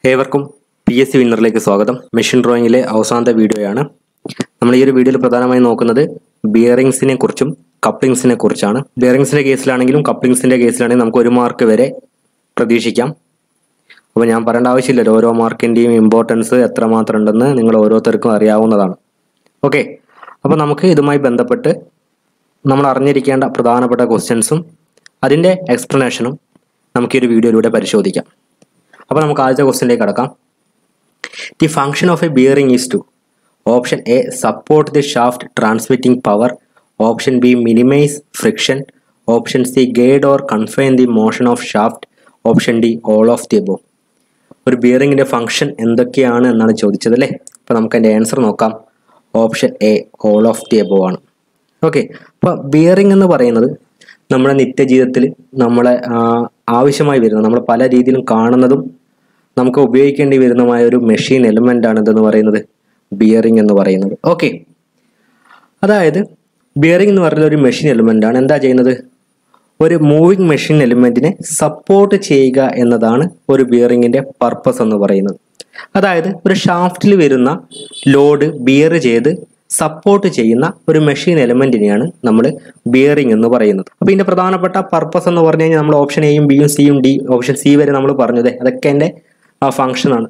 ഏവർക്കും PSC വിന്നറിലേക്ക് സ്വാഗതം. Machine ഡ്രോയിങ്ങിലെ അവസാനത്തെ വീഡിയോയാണ്. നമ്മൾ ഈ ഒരു വീഡിയോയിൽ പ്രധാനമായും നോക്കുന്നത് ബിയറിംഗ്സിനെ കുറിച്ചും കപ്ലിങ്സിനെ കുറിച്ചാണ്. ബിയറിംഗ്സിന്റെ കേസിലാണെങ്കിലും കപ്ലിങ്സിന്റെ കേസിലാണെങ്കിലും നമുക്ക് 1 മാർക്ക് വരെ പ്രതീക്ഷിക്കാം. അപ്പോൾ ഞാൻ പറയേണ്ട ആവശ്യമില്ലല്ലോ, ഓരോ മാർക്കിൻ്റെയും ഇമ്പോർട്ടൻസ് എത്രമാത്രം ഉണ്ടെന്ന് നിങ്ങൾ ഓരോരുത്തർക്കും അറിയാവുന്നതാണ്. ഓക്കെ, അപ്പോൾ നമുക്ക് ഇതുമായി ബന്ധപ്പെട്ട് നമ്മൾ അറിഞ്ഞിരിക്കേണ്ട പ്രധാനപ്പെട്ട ക്വസ്റ്റ്യൻസും അതിൻ്റെ എക്സ്പ്ലനേഷനും നമുക്ക് ഈ ഒരു വീഡിയോയിലൂടെ പരിശോധിക്കാം. അപ്പോൾ നമുക്ക് ആദ്യത്തെ ക്വസ്റ്റ്യനിലേക്ക് കടക്കാം. The function of a bearing is to option A support the shaft transmitting power, option B minimise friction, option C guide or confine the motion of shaft, option D all of the above. ഒരു ബിയറിംഗിൻ്റെ function എന്തൊക്കെയാണ് എന്നാണ് ചോദിച്ചത് അല്ലേ. അപ്പോൾ നമുക്ക് അതിൻ്റെ answer നോക്കാം. Option A all of the above ആണ്. ഓക്കെ, അപ്പോൾ ബിയറിംഗ് എന്ന് പറയുന്നത് നമ്മുടെ നിത്യജീവിതത്തിൽ നമ്മളെ ആവശ്യമായി വരുന്നത്, നമ്മൾ പല രീതിയിലും കാണുന്നതും നമുക്ക് ഉപയോഗിക്കേണ്ടി വരുന്നതുമായ ഒരു മെഷീൻ എലിമെൻ്റ് ആണ് ഇതെന്ന് പറയുന്നത് ബിയറിംഗ് എന്ന് പറയുന്നത്. ഓക്കെ, അതായത് ബിയറിംഗ് എന്ന് പറയുന്നത് ഒരു മെഷീൻ എലിമെൻ്റ് ആണ്. എന്താ ചെയ്യുന്നത്? ഒരു മൂവിങ് മെഷീൻ എലിമെൻറ്റിനെ സപ്പോർട്ട് ചെയ്യുക എന്നതാണ് ഒരു ബിയറിങ്ങിൻ്റെ പർപ്പസ് എന്ന് പറയുന്നത്. അതായത് ഒരു ഷാഫ്റ്റിൽ വരുന്ന ലോഡ് ബിയർ ചെയ്ത് സപ്പോർട്ട് ചെയ്യുന്ന ഒരു മെഷീൻ എലിമെൻറ്റിനെയാണ് നമ്മൾ ബിയറിംഗ് എന്ന് പറയുന്നത്. അപ്പോൾ ഇതിൻ്റെ പ്രധാനപ്പെട്ട പർപ്പസ് എന്ന് പറഞ്ഞു കഴിഞ്ഞാൽ നമ്മൾ ഓപ്ഷൻ എയും ബിയും സിയും ഡി ഓപ്ഷൻ സി വരെ നമ്മൾ പറഞ്ഞത് അതൊക്കെ എൻ്റെ ഫംഗ്ഷനാണ്.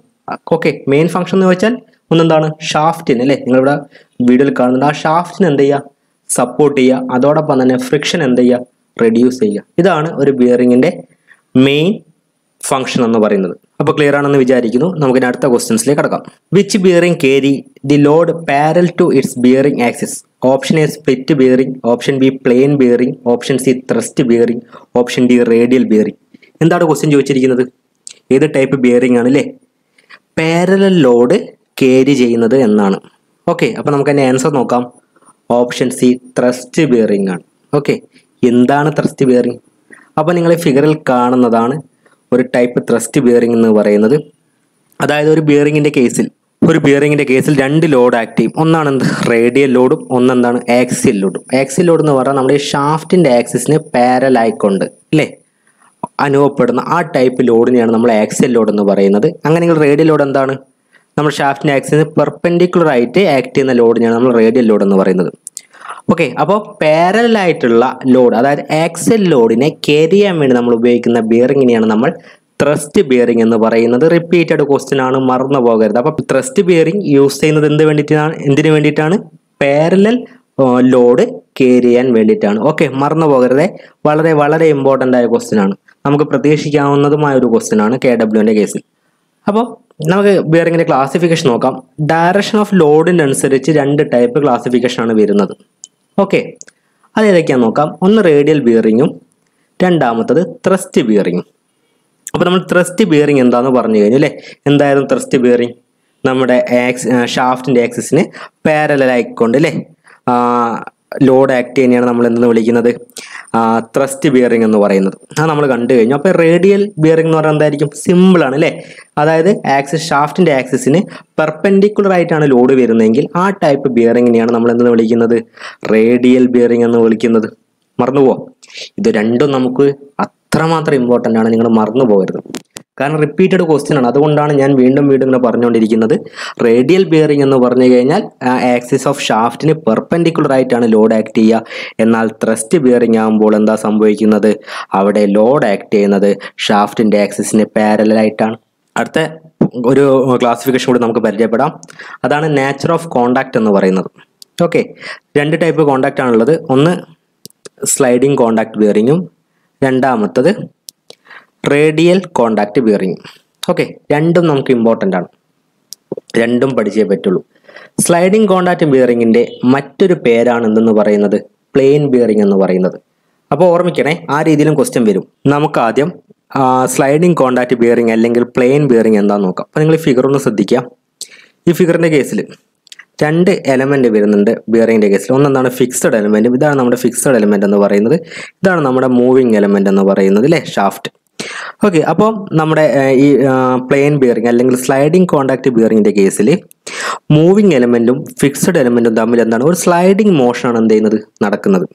ഓക്കെ, മെയിൻ ഫംഗ്ഷൻ എന്ന് വെച്ചാൽ ഒന്നെന്താണ്, ഷാഫ്റ്റിന് അല്ലേ, നിങ്ങളിവിടെ വീഡിയോയിൽ കാണുന്നുണ്ട്. ആ ഷാഫ്റ്റിന് എന്ത് ചെയ്യുക? സപ്പോർട്ട് ചെയ്യുക. അതോടൊപ്പം തന്നെ ഫ്രിക്ഷൻ എന്ത് ചെയ്യുക? റെഡ്യൂസ് ചെയ്യുക. ഇതാണ് ഒരു ബിയറിങ്ങിൻ്റെ മെയിൻ ഫംഗ്ഷൻ എന്ന് പറയുന്നത്. അപ്പോൾ ക്ലിയർ ആണെന്ന് വിചാരിക്കുന്നു. നമുക്കിനി അടുത്ത ക്വസ്റ്റ്യൻസിലേക്ക് കടക്കാം. Which bearing carry the load parallel to its bearing axis? Option A split bearing, option B plain bearing, option C thrust bearing, option D radial bearing. എന്താണ് ക്വസ്റ്റ്യൻ ചോദിച്ചിരിക്കുന്നത്? ഏത് ടൈപ്പ് ബിയറിംഗ് ആണ് അല്ലേ? പാരലൽ ലോഡ് കേരി ചെയ്യുന്നത് എന്നാണ്. Okay, അപ്പോൾ നമുക്ക് അതിൻ്റെ ആൻസർ നോക്കാം. ഓപ്ഷൻ സി ത്രസ്റ്റ് ബിയറിംഗ് ആണ്. ഓക്കെ, എന്താണ് ത്രസ്റ്റ് ബിയറിംഗ്? അപ്പോൾ നിങ്ങൾ ഫിഗറിൽ കാണുന്നതാണ് ഒരു ടൈപ്പ് ത്രസ്റ്റ് ബിയറിംഗ് എന്ന് പറയുന്നത്. അതായത് ഒരു ബിയറിങ്ങിൻ്റെ കേസിൽ 2 ലോഡ് ആക്ട് ചെയ്യും. ഒന്നാണ് എന്ത്? റേഡിയൽ ലോഡും ഒന്നെന്താണ്? ആക്സിയൽ ലോഡും. ആക്സിയൽ ലോഡ് എന്ന് പറഞ്ഞാൽ നമ്മുടെ ഈ ഷാഫ്റ്റിൻ്റെ ആക്സിസിന് പാരലായിക്കൊണ്ട് അല്ലേ അനുഭവപ്പെടുന്ന ആ ടൈപ്പ് ലോഡിനെയാണ് നമ്മൾ ആക്സിയൽ ലോഡ് എന്ന് പറയുന്നത്. അങ്ങനെയെങ്കിൽ റേഡിയൽ ലോഡ് എന്താണ്? നമ്മൾ ഷാഫ്റ്റിൻ്റെ ആക്സിസിന് പെർപെൻഡിക്കുലർ ആയിട്ട് ആക്ട് ചെയ്യുന്ന ലോഡിനെയാണ് നമ്മൾ റേഡിയൽ ലോഡ് എന്ന് പറയുന്നത്. ഓക്കെ, അപ്പോൾ പാരലായിട്ടുള്ള ലോഡ്, അതായത് ആക്സിയൽ ലോഡിനെ ക്യാരി ചെയ്യാൻ വേണ്ടി നമ്മൾ ഉപയോഗിക്കുന്ന ബിയറിങ്ങിനെയാണ് നമ്മൾ ത്രസ്റ്റ് ബിയറിംഗ് എന്ന് പറയുന്നത്. റിപ്പീറ്റഡ് ക്വസ്റ്റ്യൻ ആണ്, മറന്നു പോകരുത്. അപ്പോൾ ത്രസ്റ്റ് ബിയറിംഗ് യൂസ് ചെയ്യുന്നത് എന്തിനു വേണ്ടിയിട്ടാണ്? പാരലൽ ലോഡ് ക്യാരി ചെയ്യാൻ വേണ്ടിയിട്ടാണ്. ഓക്കെ, മറന്നു പോകരുത്. വളരെ വളരെ ഇമ്പോർട്ടൻ്റ് ആയ ക്വസ്റ്റ്യൻ ആണ്, നമുക്ക് പ്രതീക്ഷിക്കാവുന്നതുമായ ഒരു ക്വസ്റ്റ്യൻ ആണ് KWൻ്റെ കേസിൽ. അപ്പോൾ നമുക്ക് ബിയറിങ്ങിൻ്റെ ക്ലാസിഫിക്കേഷൻ നോക്കാം. ഡയറക്ഷൻ ഓഫ് ലോഡിൻ്റെ അനുസരിച്ച് 2 ടൈപ്പ് ക്ലാസിഫിക്കേഷൻ ആണ് വരുന്നത്. ഓക്കെ, അതേതൊക്കെയാണെന്ന് നോക്കാം. ഒന്ന് റേഡിയൽ ബിയറിങ്ങും രണ്ടാമത്തത് ത്രസ്റ്റ് ബിയറിങ്ങും. അപ്പോൾ നമ്മൾ ത്രസ്റ്റ് ബിയറിംഗ് എന്താണെന്ന് പറഞ്ഞു കഴിഞ്ഞു അല്ലേ. എന്തായാലും ത്രസ്റ്റ് ബിയറിംഗ് നമ്മുടെ ഷാഫ്റ്റിൻ്റെ ആക്സിസിന് പാരലായിക്കൊണ്ട് അല്ലേ ലോഡ് ആക്ട് ചെയ്യുന്നതാണ് നമ്മൾ എന്തെന്ന് വിളിക്കുന്നത്? ത്രസ്റ്റ് ബിയറിംഗ് എന്ന് പറയുന്നത്. അത് നമ്മൾ കണ്ടു കഴിഞ്ഞു. അപ്പോൾ റേഡിയൽ ബിയറിംഗ് എന്ന് പറഞ്ഞാൽ എന്തായിരിക്കും? സിമ്പിളാണ് അല്ലേ. അതായത് ഷാഫ്റ്റിൻ്റെ ആക്സിസിന് പെർപെൻഡിക്കുലർ ആയിട്ടാണ് ലോഡ് വരുന്നതെങ്കിൽ ആ ടൈപ്പ് ബിയറിങ്ങിനെയാണ് നമ്മൾ എന്തെന്ന് വിളിക്കുന്നത്? റേഡിയൽ ബിയറിംഗ് എന്ന് വിളിക്കുന്നത്. മറന്നുപോവോ? ഇത് രണ്ടും നമുക്ക് അത്രമാത്രം ഇമ്പോർട്ടൻ്റ് ആണ്, നിങ്ങൾ മറന്നു പോകരുത്. കാരണം റിപ്പീറ്റഡ് ക്വസ്റ്റ്യൻ ആണ്, അതുകൊണ്ടാണ് ഞാൻ വീണ്ടും ഇങ്ങനെ പറഞ്ഞുകൊണ്ടിരിക്കുന്നത്. റേഡിയൽ ബിയറിംഗ് എന്ന് പറഞ്ഞു കഴിഞ്ഞാൽ ആക്സിസ് ഓഫ് ഷാഫ്റ്റിന് പെർപെൻഡിക്കുലർ ആയിട്ടാണ് ലോഡ് ആക്ട് ചെയ്യുക. എന്നാൽ ത്രസ്റ്റ് ബിയറിംഗ് ആകുമ്പോൾ എന്താ സംഭവിക്കുന്നത്? അവിടെ ലോഡ് ആക്ട് ചെയ്യുന്നത് ഷാഫ്റ്റിൻ്റെ ആക്സിസിന് പാരലായിട്ടാണ്. അടുത്ത ഒരു ക്ലാസിഫിക്കേഷൻ കൂടി നമുക്ക് പരിചയപ്പെടാം. അതാണ് നേച്ചർ ഓഫ് കോണ്ടാക്ട് എന്ന് പറയുന്നത്. ഓക്കെ, 2 ടൈപ്പ് കോണ്ടാക്റ്റ് ആണുള്ളത്. ഒന്ന് സ്ലൈഡിങ് കോണ്ടാക്ട് ബിയറിങ്ങും രണ്ടാമത്തത് റേഡിയൽ കോണ്ടാക്ട് ബിയറിംഗ്. ഓക്കെ, രണ്ടും നമുക്ക് ഇമ്പോർട്ടൻ്റ് ആണ്, രണ്ടും പഠിച്ചേ പറ്റുള്ളൂ. സ്ലൈഡിങ് കോണ്ടാക്ട് ബിയറിങ്ങിൻ്റെ മറ്റൊരു പേരാണ് എന്തെന്ന് പറയുന്നത്? പ്ലെയിൻ ബിയറിംഗ് എന്ന് പറയുന്നത്. അപ്പോൾ ഓർമ്മിക്കണേ, ആ രീതിയിലും ക്വസ്റ്റ്യൻ വരും. നമുക്ക് ആദ്യം സ്ലൈഡിങ് കോണ്ടാക്ട് ബിയറിംഗ് അല്ലെങ്കിൽ പ്ലെയിൻ ബിയറിംഗ് എന്താണെന്ന് നോക്കാം. അപ്പോൾ നിങ്ങൾ ഈ ഫിഗർ ഒന്ന് ശ്രദ്ധിക്കുക. ഈ ഫിഗറിൻ്റെ കേസിൽ 2 എലമെൻറ്റ് വരുന്നുണ്ട് ബിയറിങ്ങിൻ്റെ കേസിൽ. ഒന്നെന്താണ്? ഫിക്സഡ് എലമെൻറ്റും. ഇതാണ് നമ്മുടെ ഫിക്സഡ് എലമെൻറ്റ് എന്ന് പറയുന്നത്. ഇതാണ് നമ്മുടെ മൂവിങ് എലമെൻറ്റ് എന്ന് പറയുന്നത് അല്ലേ, ഷാഫ്റ്റ്. ഓക്കെ, അപ്പോൾ നമ്മുടെ ഈ പ്ലെയിൻ ബിയറിംഗ് അല്ലെങ്കിൽ സ്ലൈഡിങ് കോണ്ടാക്ട് ബിയറിങ്ങിൻ്റെ കേസിൽ മൂവിങ് എലമെൻറ്റും ഫിക്സഡ് എലമെൻറ്റും തമ്മിൽ എന്താണ്? ഒരു സ്ലൈഡിങ് മോഷനാണ് എന്ത് ചെയ്യുന്നത്? നടക്കുന്നത്.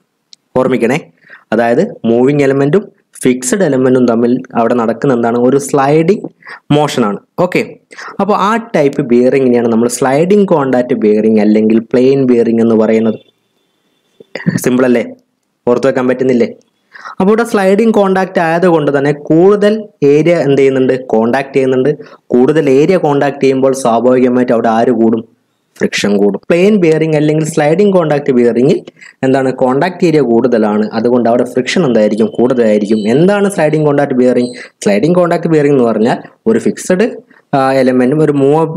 ഓർമ്മിക്കണേ, അതായത് മൂവിങ് എലമെൻറ്റും ഫിക്സഡ് എലമെൻറ്റും തമ്മിൽ അവിടെ നടക്കുന്ന എന്താണ്, ഒരു സ്ലൈഡിങ് മോഷനാണ്. ഓക്കെ, അപ്പോൾ ആ ടൈപ്പ് ബിയറിങ്ങിനെയാണ് നമ്മൾ സ്ലൈഡിങ് കോണ്ടാക്റ്റ് ബിയറിങ് അല്ലെങ്കിൽ പ്ലെയിൻ ബിയറിങ് എന്ന് പറയുന്നത്. സിമ്പിൾ അല്ലേ, ഓർത്തു വെക്കാൻ പറ്റുന്നില്ലേ? അപ്പോൾ ഇവിടെ സ്ലൈഡിങ് കോണ്ടാക്റ്റ് ആയതുകൊണ്ട് തന്നെ കൂടുതൽ ഏരിയ എന്ത് ചെയ്യുന്നുണ്ട്, കോണ്ടാക്ട് ചെയ്യുന്നുണ്ട്. കൂടുതൽ ഏരിയ കോണ്ടാക്ട് ചെയ്യുമ്പോൾ സ്വാഭാവികമായിട്ട് അവിടെ ആര് കൂടും, ഫ്രിക്ഷൻ കൂടും. പ്ലെയിൻ ബിയറിംഗ് അല്ലെങ്കിൽ സ്ലൈഡിംഗ് കോണ്ടാക്ട് ബിയറിംഗിൽ എന്താണ്, കോണ്ടാക്ട് ഏരിയ കൂടുതലാണ്, അതുകൊണ്ട് അവിടെ ഫ്രിക്ഷൻ എന്തായിരിക്കും, കൂടുതലായിരിക്കും. എന്താണ് sliding contact bearing? Sliding contact bearing എന്ന് പറഞ്ഞാൽ ഒരു ഫിക്സഡ് എലമെന്റും ഒരു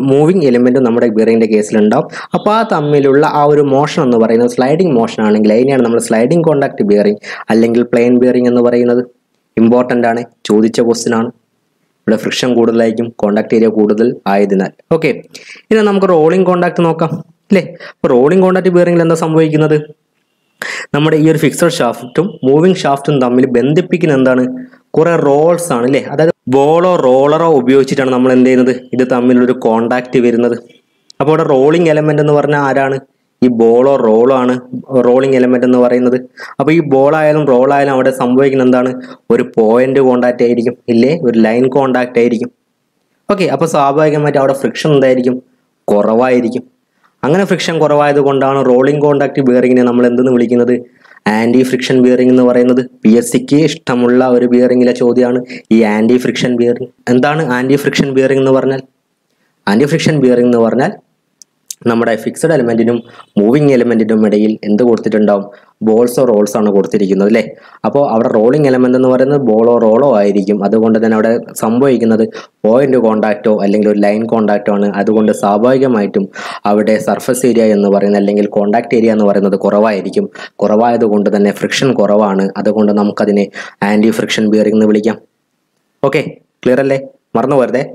മൂവിങ് എലമെന്റും നമ്മുടെ ബിയറിംഗിന്റെ കേസിലുണ്ടാവും. അപ്പോൾ ആ തമ്മിലുള്ള ആ ഒരു മോഷൻ എന്ന് പറയുന്നത് സ്ലൈഡിംഗ് മോഷൻ ആണെങ്കിൽ അതിനെയാണ് നമ്മൾ സ്ലൈഡിംഗ് കോണ്ടാക്ട് ബിയറിംഗ് അല്ലെങ്കിൽ പ്ലെയിൻ ബിയറിംഗ് എന്ന് പറയുന്നത്. ഇമ്പോർട്ടൻ്റ് ആണ്, ചോദിച്ച ക്വസ്റ്റ്യൻ ആണ്. ഇവിടെ ഫ്രിക്ഷൻ കൂടുതലായിരിക്കും, കോണ്ടാക്ട് ഏരിയ കൂടുതൽ ആയതിനാൽ. ഓക്കെ, ഇനി നമുക്ക് റോളിംഗ് കോണ്ടാക്ട് നോക്കാം അല്ലേ. അപ്പോൾ റോളിംഗ് കോണ്ടാക്ട് ബിയറിംഗിൽ എന്താ സംഭവിക്കുന്നത്, നമ്മുടെ ഈ ഒരു ഫിക്സഡ് ഷാഫ്റ്റും മൂവിങ് ഷാഫ്റ്റും തമ്മിൽ ബന്ധിപ്പിക്കുന്ന എന്താണ്, കുറെ റോൾസ് ആണ് അല്ലേ. അതായത് ബോളോ റോളറോ ഉപയോഗിച്ചിട്ടാണ് നമ്മൾ എന്ത് ചെയ്യുന്നത്, ഇത് തമ്മിലൊരു കോണ്ടാക്ട് വരുന്നത്. അപ്പോൾ ഇവിടെ റോളിംഗ് എലമെന്റ് എന്ന് പറഞ്ഞാൽ ആരാണ്, ഈ ബോളോ റോളോ ആണ് റോളിംഗ് എലമെന്റ് എന്ന് പറയുന്നത്. അപ്പോൾ ഈ ബോളായാലും റോളായാലും അവിടെ സംഭവിക്കുന്ന എന്താണ്, ഒരു പോയിന്റ് കോണ്ടാക്ട് ആയിരിക്കും ഇല്ലേ, ഒരു ലൈൻ കോണ്ടാക്ട് ആയിരിക്കും. ഓക്കെ, അപ്പോൾ സ്വാഭാവികമായിട്ട് അവിടെ ഫ്രിക്ഷൻ എന്തായിരിക്കും, കുറവായിരിക്കും. അങ്ങനെ ഫ്രിക്ഷൻ കുറവായത് കൊണ്ടാണ് റോളിംഗ് കോണ്ടാക്ട് ബിയറിങ്ങിനെ നമ്മൾ എന്തെന്ന് വിളിക്കുന്നത്, ആന്റി ഫ്രിക്ഷൻ ബിയറിംഗ് എന്ന് പറയുന്നത്. PSCക്ക് ഇഷ്ടമുള്ള ഒരു ബിയറിംഗിലെ ചോദ്യമാണ് ഈ ആന്റി ഫ്രിക്ഷൻ ബിയറിംഗ്. എന്താണ് ആന്റി ഫ്രിക്ഷൻ ബിയറിംഗ് എന്ന് പറഞ്ഞാൽ? ആന്റി ഫ്രിക്ഷൻ ബിയറിംഗ് എന്ന് പറഞ്ഞാൽ നമ്മുടെ ഫിക്സഡ് എലമെന്റിനും മൂവിങ് എലമെന്റിനും ഇടയിൽ എന്ത് കൊടുത്തിട്ടുണ്ടാവും, ബോൾസോ റോൾസ് ആണ് കൊടുത്തിരിക്കുന്നത് അല്ലേ. അപ്പോൾ അവിടെ റോളിംഗ് എലമെന്റ് എന്ന് പറയുന്നത് ബോളോ റോളോ ആയിരിക്കും. അതുകൊണ്ട് തന്നെ അവിടെ സംഭവിക്കുന്നത് പോയിന്റ് കോണ്ടാക്റ്റോ അല്ലെങ്കിൽ ഒരു ലൈൻ കോണ്ടാക്റ്റോ ആണ്. അതുകൊണ്ട് സ്വാഭാവികമായിട്ടും അവിടെ സർഫസ് ഏരിയ എന്ന് പറയുന്നത് അല്ലെങ്കിൽ കോണ്ടാക്ട് ഏരിയ എന്ന് പറയുന്നത് കുറവായിരിക്കും. കുറവായതുകൊണ്ട് തന്നെ ഫ്രിക്ഷൻ കുറവാണ്. അതുകൊണ്ട് നമുക്കതിനെ ആന്റി ഫ്രിക്ഷൻ ബിയറിംഗ് എന്ന് വിളിക്കാം. ഓക്കെ, ക്ലിയർ അല്ലേ, മറന്നു പോരുതേ.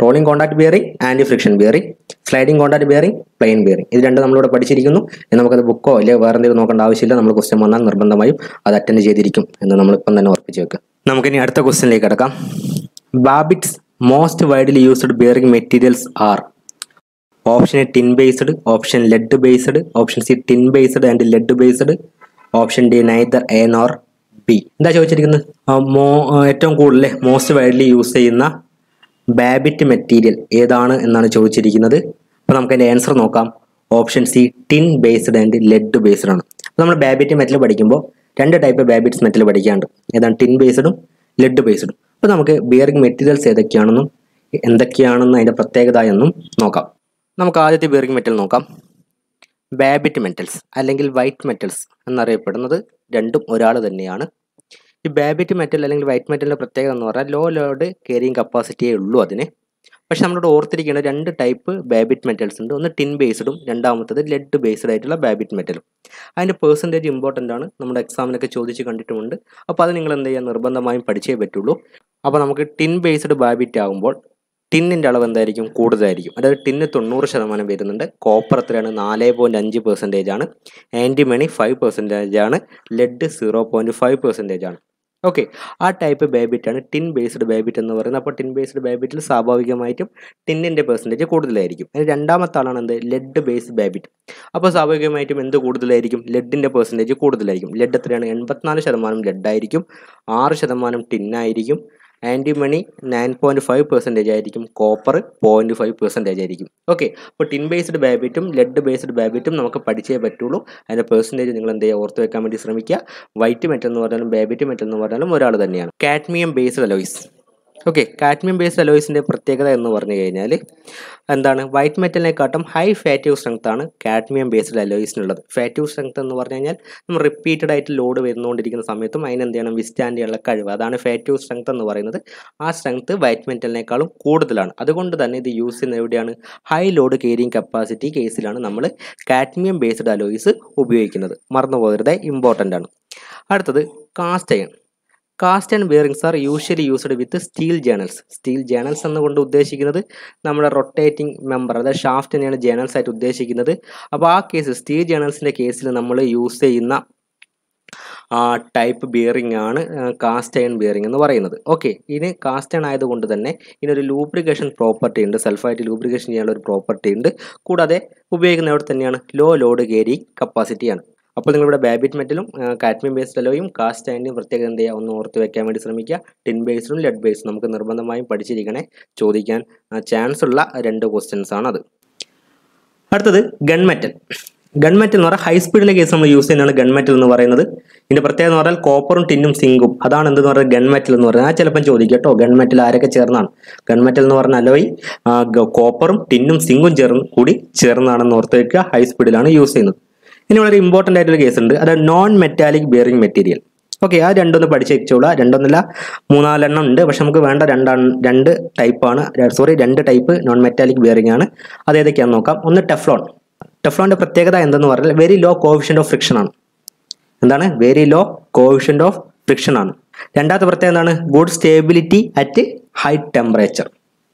Rolling contact bearing, anti friction bearing, sliding contact bearing, plain bearing, ഇത് രണ്ടും നമ്മളിവിടെ പഠിച്ചിരിക്കുന്നു. നമുക്കത് ബുക്കോ അല്ലെങ്കിൽ വേറെ എന്തെങ്കിലും നോക്കേണ്ട ആവശ്യമില്ല. നമ്മൾ ക്വസ്റ്റ്യൻ വന്നാൽ നിർബന്ധമായും അത് അറ്റൻഡ് ചെയ്തിരിക്കും എന്ന് നമ്മളിപ്പം തന്നെ ഉറപ്പിച്ച് വെക്കുക. നമുക്കിനി അടുത്ത ക്വസ്റ്റ്യനിലേക്ക് കിടക്കാം. Babbitts most widely used bearing materials are. Option A tin based, option lead based, option C tin based and lead based, option D neither A nor B. എന്താ ചോദിച്ചിരിക്കുന്നത്, ഏറ്റവും കൂടുതൽ മോസ്റ്റ് വൈഡ്ലി യൂസ് ചെയ്യുന്ന ബാബിറ്റ് മെറ്റീരിയൽ ഏതാണ് എന്നാണ് ചോദിച്ചിരിക്കുന്നത്. അപ്പോൾ നമുക്ക് അതിൻ്റെ ആൻസർ നോക്കാം. Option C tin based and lead based ആണ്. അപ്പോൾ നമ്മൾ ബാബിറ്റ് മെറ്റൽ പഠിക്കുമ്പോൾ രണ്ട് ടൈപ്പ് ബാബിറ്റ്സ് മെറ്റൽ പഠിക്കാണ്ട്, ഏതാണ് ടിൻ ബേസ്ഡും ലെഡ് ബേസ്ഡും. അപ്പോൾ നമുക്ക് ബിയറിംഗ് മെറ്റീരിയൽസ് ഏതൊക്കെയാണെന്നും എന്തൊക്കെയാണെന്നും അതിൻ്റെ പ്രത്യേകത എന്നും നോക്കാം. നമുക്ക് ആദ്യത്തെ ബിയറിംഗ് മെറ്റൽ നോക്കാം. ബാബിറ്റ് മെറ്റൽസ് അല്ലെങ്കിൽ വൈറ്റ് മെറ്റൽസ് എന്നറിയപ്പെടുന്നത് രണ്ടും ഒരാൾ തന്നെയാണ്. ഈ ബാബിറ്റ് മെറ്റൽ അല്ലെങ്കിൽ വൈറ്റ് മെറ്റലിൻ്റെ പ്രത്യേകത എന്ന് പറഞ്ഞാൽ ലോ ലോഡ് ക്യാരിയിങ് കപ്പാസിറ്റിയേ ഉള്ളൂ അതിന്. പക്ഷെ നമ്മളോട് ഓർത്തിരിക്കേണ്ട രണ്ട് ടൈപ്പ് ബാബിറ്റ് മെറ്റൽസ് ഉണ്ട്. ഒന്ന് ടിൻ ബേസ്ഡും രണ്ടാമത്തത് ലെഡ് ബേസ്ഡ് ആയിട്ടുള്ള ബാബിറ്റ് മെറ്റലും. അതിൻ്റെ പെർസെൻറ്റേജ് ഇമ്പോർട്ടൻ്റ് ആണ്, നമ്മുടെ എക്സാമിനൊക്കെ ചോദിച്ച് കണ്ടിട്ടുമുണ്ട്. അപ്പോൾ അത് നിങ്ങൾ എന്ത് ചെയ്യുക, നിർബന്ധമായും പഠിച്ചേ പറ്റുള്ളൂ. അപ്പോൾ നമുക്ക് ടിൻ ബേസ്ഡ് ബാബിറ്റ് ആകുമ്പോൾ ടിന്നിൻ്റെ അളവ് എന്തായിരിക്കും, കൂടുതലായിരിക്കും. അതായത് ടിന്ന് 90% വരുന്നുണ്ട്. കോപ്പർ എത്രയാണ്, 4.5% ആണ്. ആൻറ്റിമണി 5% ആണ്. ലെഡ് 0.5% ആണ്. ഓക്കെ, ആ ടൈപ്പ് ബാബിറ്റാണ് ടിൻ ബേസ്ഡ് ബാബിറ്റ് എന്ന് പറയുന്നത്. അപ്പോൾ ടിൻ ബേസ്ഡ് ബാബിറ്റിൽ സ്വാഭാവികമായിട്ടും ടിന്നിൻ്റെ പെർസെൻറ്റേജ് കൂടുതലായിരിക്കും. അതിന് രണ്ടാമത്തെ ആളാണ് എന്ത്, ലെഡ് ബേസ്ഡ് ബാബിറ്റ്. അപ്പോൾ സ്വാഭാവികമായിട്ടും എന്ത് കൂടുതലായിരിക്കും, ലെഡിൻ്റെ പെർസെൻറ്റേജ് കൂടുതലായിരിക്കും. ലെഡ് എത്രയാണ്, 84% ലെഡായിരിക്കും, 6% ടിന്നായിരിക്കും. ആൻറ്റിമണി 9.5% ആയിരിക്കും. കോപ്പർ 0.5% ആയിരിക്കും. ഓക്കെ, അപ്പോൾ ടിൻ ബേസ്ഡ് ബാബിറ്റും ലെഡ് ബേസ്ഡ് ബാബിറ്റും നമുക്ക് പഠിച്ചേ പറ്റുള്ളൂ. അതിൻ്റെ പെർസെൻറ്റേജ് നിങ്ങൾ എന്ത് ചെയ്യുക, ഓർത്ത് വെക്കാൻ വേണ്ടി ശ്രമിക്കുക. വൈറ്റ് മെറ്റൽ എന്ന് പറഞ്ഞാലും ബാബിറ്റ് മെറ്റൽ എന്ന് പറഞ്ഞാലും ഒരാൾ തന്നെയാണ്. Cadmium based alloys. Okay, cadmium based അലോയ്സിൻ്റെ പ്രത്യേകത എന്ന് പറഞ്ഞു കഴിഞ്ഞാൽ എന്താണ്, വൈറ്റ് മെറ്റലിനെക്കാട്ടും ഹൈ ഫാറ്റീവ് സ്ട്രെങ്ത് ആണ് കാഡ്മിയം ബേസ്ഡ് അലോയ്സിനുള്ളത്. ഫാറ്റീവ് സ്ട്രെങ്ത് എന്ന് പറഞ്ഞു കഴിഞ്ഞാൽ നമ്മൾ റിപ്പീറ്റഡ് ആയിട്ട് ലോഡ് വരുന്നുകൊണ്ടിരിക്കുന്ന സമയത്തും അതിന് എന്ത് ചെയ്യണം, വിസ്റ്റാൻഡ് ചെയ്യാനുള്ള കഴിവ്, അതാണ് ഫാറ്റീവ് സ്ട്രെങ്ത് എന്ന് പറയുന്നത്. ആ സ്ട്രെങ്ത് വൈറ്റ് മെറ്റലിനേക്കാളും കൂടുതലാണ്. അതുകൊണ്ട് തന്നെ ഇത് യൂസ് ചെയ്യുന്നത് എവിടെയാണ്, ഹൈ ലോഡ് ക്യാരിയിങ് കപ്പാസിറ്റി കേസിലാണ് നമ്മൾ കാഡ്മിയം ബേസ്ഡ് അലോയ്സ് ഉപയോഗിക്കുന്നത്. മറന്നു പോകരുത്, ഇമ്പോർട്ടൻ്റ് ആണ്. അടുത്തത് cast iron. Cast and bearings are usually used with steel journals. Steel journals എന്നുകൊണ്ട് ഉദ്ദേശിക്കുന്നത് നമ്മുടെ റൊട്ടേറ്റിംഗ് മെമ്പർ, അതായത് ഷാഫ്റ്റ് തന്നെയാണ് ജേണൽസ് ആയിട്ട് ഉദ്ദേശിക്കുന്നത്. അപ്പോൾ ആ കേസ് സ്റ്റീൽ ജേണൽസിൻ്റെ കേസിൽ നമ്മൾ യൂസ് ചെയ്യുന്ന ടൈപ്പ് ബിയറിംഗ് ആണ് കാസ്റ്റ് അയൺ ബിയറിംഗ് എന്ന് പറയുന്നത്. ഓക്കെ, ഇതിന് കാസ്റ്റ് അയൺ ആയതുകൊണ്ട് തന്നെ ഇതിനൊരു ലൂബ്രിക്കേഷൻ പ്രോപ്പർട്ടി ഉണ്ട്, സെൽഫായിട്ട് ലൂബ്രിക്കേഷൻ ചെയ്യാനുള്ള ഒരു പ്രോപ്പർട്ടി ഉണ്ട്. കൂടാതെ ഉപയോഗിക്കുന്ന അവിടെ തന്നെയാണ് ലോ ലോഡ് ക്യാരിയിങ് കപ്പാസിറ്റിയാണ്. അപ്പോൾ നിങ്ങളിവിടെ ബാബിറ്റ് മെറ്റലും കാഡ്മിയം ബേസ്ഡ് അലോയും കാസ്റ്റ് അയണിൻ്റെയും പ്രത്യേകത എന്ത് ചെയ്യുക ഒന്ന് ഓർത്ത് വെക്കാൻ വേണ്ടി ശ്രമിക്കുക. ടിൻ ബേസ്ഡും ലെഡ് ബേസ്ഡും നമുക്ക് നിർബന്ധമായും പഠിച്ചിരിക്കണേ, ചോദിക്കാൻ ചാൻസ് ഉള്ള 2 ക്വസ്റ്റ്യൻസ് ആണത്. അടുത്തത് ഗൺമെറ്റൽ. ഗൺമെറ്റൽ എന്ന് പറഞ്ഞാൽ ഹൈ സ്പീഡിലെ കേസ് നമ്മൾ യൂസ് ചെയ്യുന്നതാണ് ഗൺമെറ്റൽ എന്ന് പറയുന്നത്. ഇതിന്റെ പ്രത്യേകത എന്ന് പറഞ്ഞാൽ കോപ്പറും ടിന്നും സിങ്കും, അതാണ് എന്തെന്ന് പറയുന്നത് ഗൺമെറ്റൽ എന്ന് പറയുന്നത്. ആ ചിലപ്പം ചോദിക്കും കേട്ടോ, ഗൺമെറ്റൽ ആരൊക്കെ ചേർന്നാണ്? ഗൺമെറ്റൽ എന്ന് പറഞ്ഞാൽ അലോയ് കോപ്പറും ടിന്നും സിങ്കും കൂടി ചേർന്നാണെന്ന് ഓർത്ത് വയ്ക്കുക. ഹൈ സ്പീഡിലാണ് യൂസ് ചെയ്യുന്നത്. ഇനി വളരെ ഇമ്പോർട്ടൻ്റ് ആയിട്ടൊരു കേസ് ഉണ്ട്, അത് non metallic bearing material. Okay, ആ രണ്ടൊന്ന് പഠിച്ച് വെച്ചോളാം. രണ്ടൊന്നല്ല 3-4 ഉണ്ട്, പക്ഷെ നമുക്ക് വേണ്ട 2 ടൈപ്പ് നോൺ മെറ്റാലിക് ബിയറിംഗ് ആണ്. അത് ഏതൊക്കെയാണെന്ന് നോക്കാം. ഒന്ന് ടെഫ്ലോൺ. ടെഫ്ലോണിന്റെ പ്രത്യേകത എന്തെന്ന് പറഞ്ഞാൽ very low coefficient of friction ആണ്. എന്താണ്? Very low coefficient of friction ആണ്. രണ്ടാമത്തെ പ്രത്യേകത എന്താണ്? Good stability at high temperature.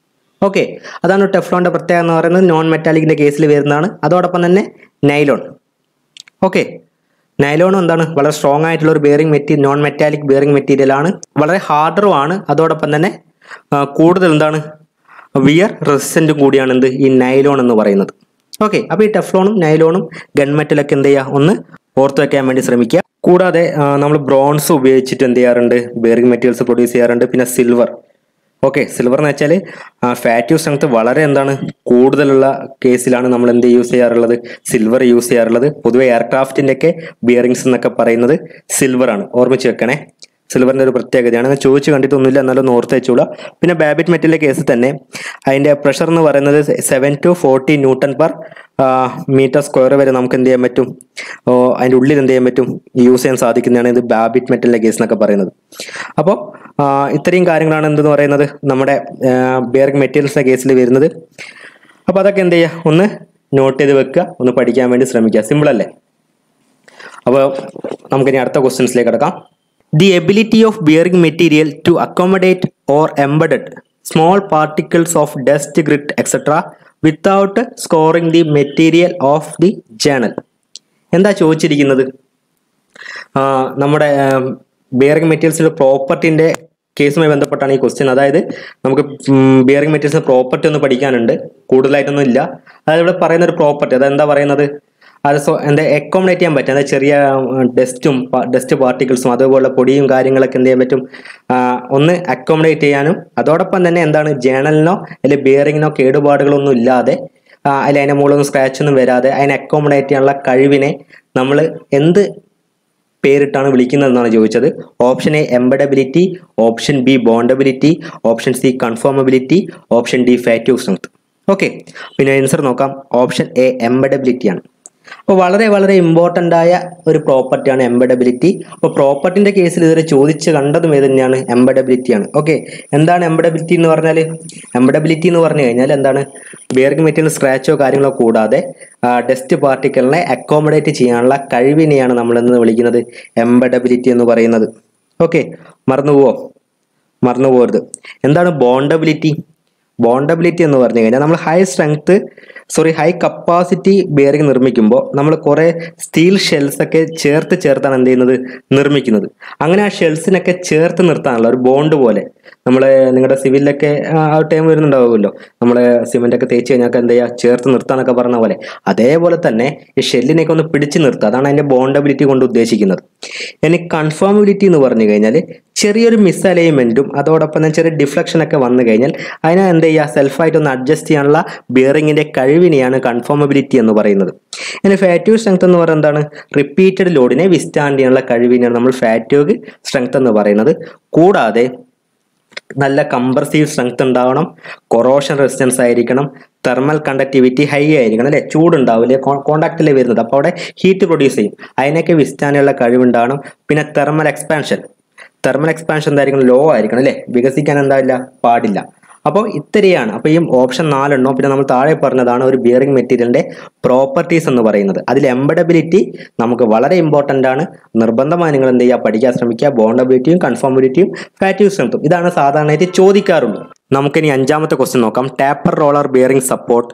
Okay, അതാണ് ടെഫ്ലോണിന്റെ പ്രത്യേകത എന്ന് പറയുന്നത്. നോൺ മെറ്റാലിക്കിന്റെ കേസിൽ വരുന്നതാണ്. അതോടൊപ്പം തന്നെ നൈലോൺ. ഓക്കെ, നൈലോണും എന്താണ്? വളരെ സ്ട്രോങ് ആയിട്ടുള്ള ഒരു bearing material, non metallic bearing material ആണ്. വളരെ ഹാർഡറും ആണ്. അതോടൊപ്പം തന്നെ കൂടുതൽ എന്താണ്? വിയർ റെസിസ്റ്റന്റും കൂടിയാണ് എന്ത്? ഈ നൈലോൺ എന്ന് പറയുന്നത്. ഓക്കെ, അപ്പോൾ ഈ ടെഫ്ലോണും നൈലോണും ഗൺമെറ്റലൊക്കെ എന്ത് ചെയ്യുക ഒന്ന് ഓർത്ത് വെക്കാൻ വേണ്ടി ശ്രമിക്കുക. കൂടാതെ നമ്മൾ ബ്രോൺസ് ഉപയോഗിച്ചിട്ട് എന്ത് ചെയ്യാറുണ്ട്? ബിയറിംഗ് മെറ്റീരിയൽസ് പ്രൊഡ്യൂസ് ചെയ്യാറുണ്ട്. പിന്നെ സിൽവർ. ഓക്കെ, സിൽവർ എന്ന് വെച്ചാൽ ഫാറ്റീവ് സ്ട്രെങ്ത് വളരെ എന്താണ് കൂടുതലുള്ള കേസിലാണ് നമ്മൾ എന്ത് യൂസ് ചെയ്യാറുള്ളത്? സിൽവർ യൂസ് ചെയ്യാറുള്ളത്. പൊതുവെ എയർക്രാഫ്റ്റിന്റെ ഒക്കെ ബിയറിംഗ്സ് എന്നൊക്കെ പറയുന്നത് സിൽവർ ആണ്. ഓർമ്മിച്ച് വെക്കണേ, സിൽവറിന്റെ ഒരു പ്രത്യേകതയാണ്. അങ്ങനെ ചോദിച്ചു കണ്ടിട്ടൊന്നുമില്ല, എന്നാലും ഒന്ന് ഓർത്ത് വെച്ചോളൂ. പിന്നെ ബാബിറ്റ് മെറ്റലിന്റെ കേസ് തന്നെ അതിന്റെ പ്രഷർ എന്ന് പറയുന്നത് 7 to 40 Nm/m² വരെ നമുക്ക് എന്ത് ചെയ്യാൻ പറ്റും? അതിൻ്റെ ഉള്ളിൽ എന്ത് ചെയ്യാൻ പറ്റും? യൂസ് ചെയ്യാൻ സാധിക്കുന്നതാണ് ഇത് ബാബിറ്റ് മെറ്റലിന്റെ കേസ് എന്നൊക്കെ പറയുന്നത്. അപ്പോൾ ഇത്രയും കാര്യങ്ങളാണ് എന്തെന്ന് പറയുന്നത് നമ്മുടെ ബിയറിംഗ് മെറ്റീരിയൽസിന്റെ കേസിൽ വരുന്നത്. അപ്പോൾ അതൊക്കെ എന്ത് ചെയ്യുക ഒന്ന് നോട്ട് ചെയ്ത് വെക്കുക, ഒന്ന് പഠിക്കാൻ വേണ്ടി ശ്രമിക്കുക. സിമ്പിൾ അല്ലേ? അപ്പോൾ നമുക്കിനി അടുത്ത ക്വസ്റ്റ്യൻസിലേക്ക് കിടക്കാം. The ability of bearing material to accommodate or embedded small particles of dust, grit, etc. without scoring the material of the journal. എന്താ ചോദിച്ചിരിക്കുന്നത്? നമ്മുടെ ബിയറിംഗ് മെറ്റീരിയൽസിന്റെ പ്രോപ്പർട്ടിന്റെ കേസുമായി ബന്ധപ്പെട്ടാണ് ഈ ക്വസ്റ്റ്യൻ. അതായത് നമുക്ക് ബിയറിംഗ് മെറ്റീരിയൽസിന്റെ പ്രോപ്പർട്ടി ഒന്ന് പഠിക്കാനുണ്ട്, കൂടുതലായിട്ടൊന്നും ഇല്ല. അതായത് ഇവിടെ പറയുന്ന ഒരു പ്രോപ്പർട്ടി, അതെന്താ പറയുന്നത്? അത് എന്താ അക്കോമഡേറ്റ് ചെയ്യാൻ പറ്റും. അതായത് ചെറിയ ഡസ്റ്റ് പാർട്ടിക്കിൾസും അതുപോലുള്ള പൊടിയും കാര്യങ്ങളൊക്കെ എന്ത് ചെയ്യാൻ പറ്റും? ഒന്ന് അക്കോമഡേറ്റ് ചെയ്യാനും അതോടൊപ്പം തന്നെ എന്താണ് ജേണലിനോ അല്ലെങ്കിൽ ബിയറിങ്ങിനോ കേടുപാടുകളൊന്നും ഇല്ലാതെ അതിൽ അതിൻ്റെ മുകളിലൊന്നും സ്ക്രാച്ച് ഒന്നും വരാതെ അതിനെ അക്കോമഡേറ്റ് ചെയ്യാനുള്ള കഴിവിനെ നമ്മൾ എന്ത് പേരിട്ടാണ് വിളിക്കുന്നതെന്നാണ് ചോദിച്ചത്. Option A embeddability, option B bondability, option C conformability, option D fatigue strength. Okay, പിന്നെ ആൻസർ നോക്കാം. ഓപ്ഷൻ എ എംബഡബിലിറ്റി ആണ്. അപ്പോൾ വളരെ വളരെ ഇമ്പോർട്ടൻ്റ് ആയ ഒരു പ്രോപ്പർട്ടിയാണ് എംബഡബിലിറ്റി. അപ്പോൾ പ്രോപ്പർട്ടിൻ്റെ കേസിൽ ഇതുവരെ ചോദിച്ച് കണ്ടതും ഏത് തന്നെയാണ്? എംബഡബിലിറ്റിയാണ്. ഓക്കെ, എന്താണ് എംബഡബിലിറ്റി എന്ന് പറഞ്ഞാൽ? എംബഡബിലിറ്റി എന്ന് പറഞ്ഞു കഴിഞ്ഞാൽ എന്താണ്? ബിയറിംഗ് മെറ്റീരിയൽ സ്ക്രാച്ചോ കാര്യങ്ങളോ കൂടാതെ ഡസ്റ്റ് പാർട്ടിക്കിളിനെ അക്കോമഡേറ്റ് ചെയ്യാനുള്ള കഴിവിനെയാണ് നമ്മൾ എന്ന് വിളിക്കുന്നത് എംബഡബിലിറ്റി എന്ന് പറയുന്നത്. ഓക്കെ, മറന്നുപോകരുത്. എന്താണ് ബോണ്ടബിലിറ്റി? ബോണ്ടബിലിറ്റി എന്ന് പറഞ്ഞു കഴിഞ്ഞാൽ നമ്മൾ ഹൈ കപ്പാസിറ്റി ബിയറിംഗ് നിർമ്മിക്കുമ്പോൾ നമ്മൾ കുറേ സ്റ്റീൽ ഷെൽസ് ഒക്കെ ചേർത്താണ് എന്ത് ചെയ്യുന്നത്? നിർമ്മിക്കുന്നത്. അങ്ങനെ ആ ഷെൽസിനൊക്കെ ചേർത്ത് നിർത്താനുള്ള ഒരു ബോണ്ട് പോലെ നിങ്ങളുടെ സിവിലൊക്കെ ആ ടൈം വരുന്നുണ്ടാവുമല്ലോ, നമ്മൾ സിമെന്റ് ഒക്കെ തേച്ച് കഴിഞ്ഞാൽ എന്ത് ചെയ്യുക? ചേർത്ത് നിർത്താനൊക്കെ പറഞ്ഞ പോലെ അതേപോലെ തന്നെ ഈ ഷെല്ലിനെയൊക്കെ ഒന്ന് പിടിച്ചു നിർത്തുക. അതാണ് അതിന്റെ ബോണ്ടബിലിറ്റി കൊണ്ട് ഉദ്ദേശിക്കുന്നത്. ഇനി കൺഫോമബിലിറ്റി എന്ന് പറഞ്ഞു കഴിഞ്ഞാൽ ചെറിയൊരു മിസ് അലൈൻമെന്റും അതോടൊപ്പം തന്നെ ചെറിയ ഡിഫ്ലക്ഷൻ ഒക്കെ വന്നു കഴിഞ്ഞാൽ അതിനെ എന്ത് ചെയ്യുക? സെൽഫായിട്ട് ഒന്ന് അഡ്ജസ്റ്റ് ചെയ്യാനുള്ള ബിയറിങ്ങിന്റെ കഴിവിനെയാണ് കൺഫോമബിലിറ്റി എന്ന് പറയുന്നത്. ഇനി ഫാറ്റീവ് സ്ട്രെങ്ത് എന്ന് പറയുന്നത് എന്താണ്? റിപ്പീറ്റഡ് ലോഡിനെ വിസ്റ്റാൻഡ് ചെയ്യാനുള്ള കഴിവിനെയാണ് നമ്മൾ ഫാറ്റീവ് സ്ട്രെങ്ത് എന്ന് പറയുന്നത്. കൂടാതെ നല്ല കംപ്രസീവ് സ്ട്രെങ്ത് ഉണ്ടാവണം, കൊറോഷൻ റെസിസ്റ്റൻസ് ആയിരിക്കണം, തെർമൽ കണ്ടക്ടിവിറ്റി ഹൈ ആയിരിക്കണം, അല്ലെ? ചൂടുണ്ടാവില്ലേ, കോണ്ടാക്റ്റിലേ വരുന്നത്, അപ്പോൾ അവിടെ ഹീറ്റ് പ്രൊഡ്യൂസ് ചെയ്യും, അതിനൊക്കെ വിസ്റ്റാനുള്ള കഴിവുണ്ടാവണം. പിന്നെ തെർമൽ എക്സ്പാൻഷൻ എന്തായിരിക്കണം? ലോ ആയിരിക്കണം, അല്ലെ? വികസിക്കാൻ എന്താവില്ല, പാടില്ല. അപ്പോൾ ഇത്രയാണ്. അപ്പോൾ ഈ ഓപ്ഷൻ 4 എണ്ണോ പിന്നെ നമ്മൾ താഴെ പറഞ്ഞതാണ് ഒരു ബിയറിംഗ് മെറ്റീരിയലിന്റെ പ്രോപ്പർട്ടീസ് എന്ന് പറയുന്നത്. അതിൽ എംബഡബിലിറ്റി നമുക്ക് വളരെ ഇമ്പോർട്ടൻ്റ് ആണ്. നിർബന്ധമായി നിങ്ങൾ എന്ത് ചെയ്യുക? പഠിക്കാൻ ശ്രമിക്കുക. ബോണ്ടബിലിറ്റിയും കൺഫോമബിലിറ്റിയും ഫാറ്റീവ് സ്ട്രെങ്ത്തും ഇതാണ് സാധാരണയായിട്ട് ചോദിക്കാറുള്ളത്. നമുക്കിനി 5ാമത്തെ ക്വസ്റ്റ്യൻ നോക്കാം. Taper roller bearing support.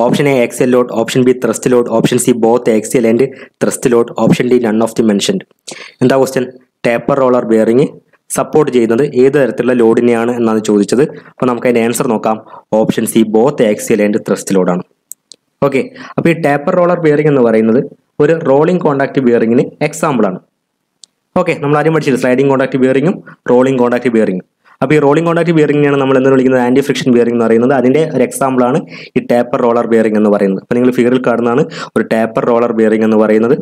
Option A axial load, option B thrust load, option C both axial and thrust load, option D none of the mentioned. എന്താ question? Taper roller bearing support ചെയ്യുന്നത് ഏത് തരത്തിലുള്ള ലോഡിനെയാണ് എന്നാണ് ചോദിച്ചത്. അപ്പോൾ നമുക്ക് അതിൻ്റെ ആൻസർ നോക്കാം. Option C both axial and thrust ലോഡാണ്. ഓക്കെ, അപ്പോൾ ഈ ടാപ്പർ റോളർ ബിയറിംഗ് എന്ന് പറയുന്നത് ഒരു റോളിംഗ് കോണ്ടാക്ട് ബിയറിങ്ങിന് എക്സാമ്പിളാണ്. ഓക്കെ, നമ്മൾ ആദ്യം പഠിച്ചില്ല സ്ലൈഡിംഗ് കോണ്ടാക്ട് ബിയറിങ്ങും റോളിംഗ് കോണ്ടാക്ട് ബിയറിങ്ങും. അപ്പോൾ ഈ റോളിംഗ് കോണ്ടാക്ട് ബിയറിംഗിനെയാണ് നമ്മൾ എന്ന് വിളിക്കുന്നത് ആന്റി ഫ്രിക്ഷൻ ബിയറിംഗ് എന്ന് പറയുന്നത്. അതിന്റെ ഒരു എക്സാമ്പിളാണ് ഈ ടേപ്പർ റോളർ ബിയറിംഗ് എന്ന് പറയുന്നത്. അപ്പോൾ നിങ്ങൾ ഫിഗറിൽ കാണുന്നതാണ് ഒരു ടേപ്പർ റോളർ ബിയറിംഗ് എന്ന് പറയുന്നത്.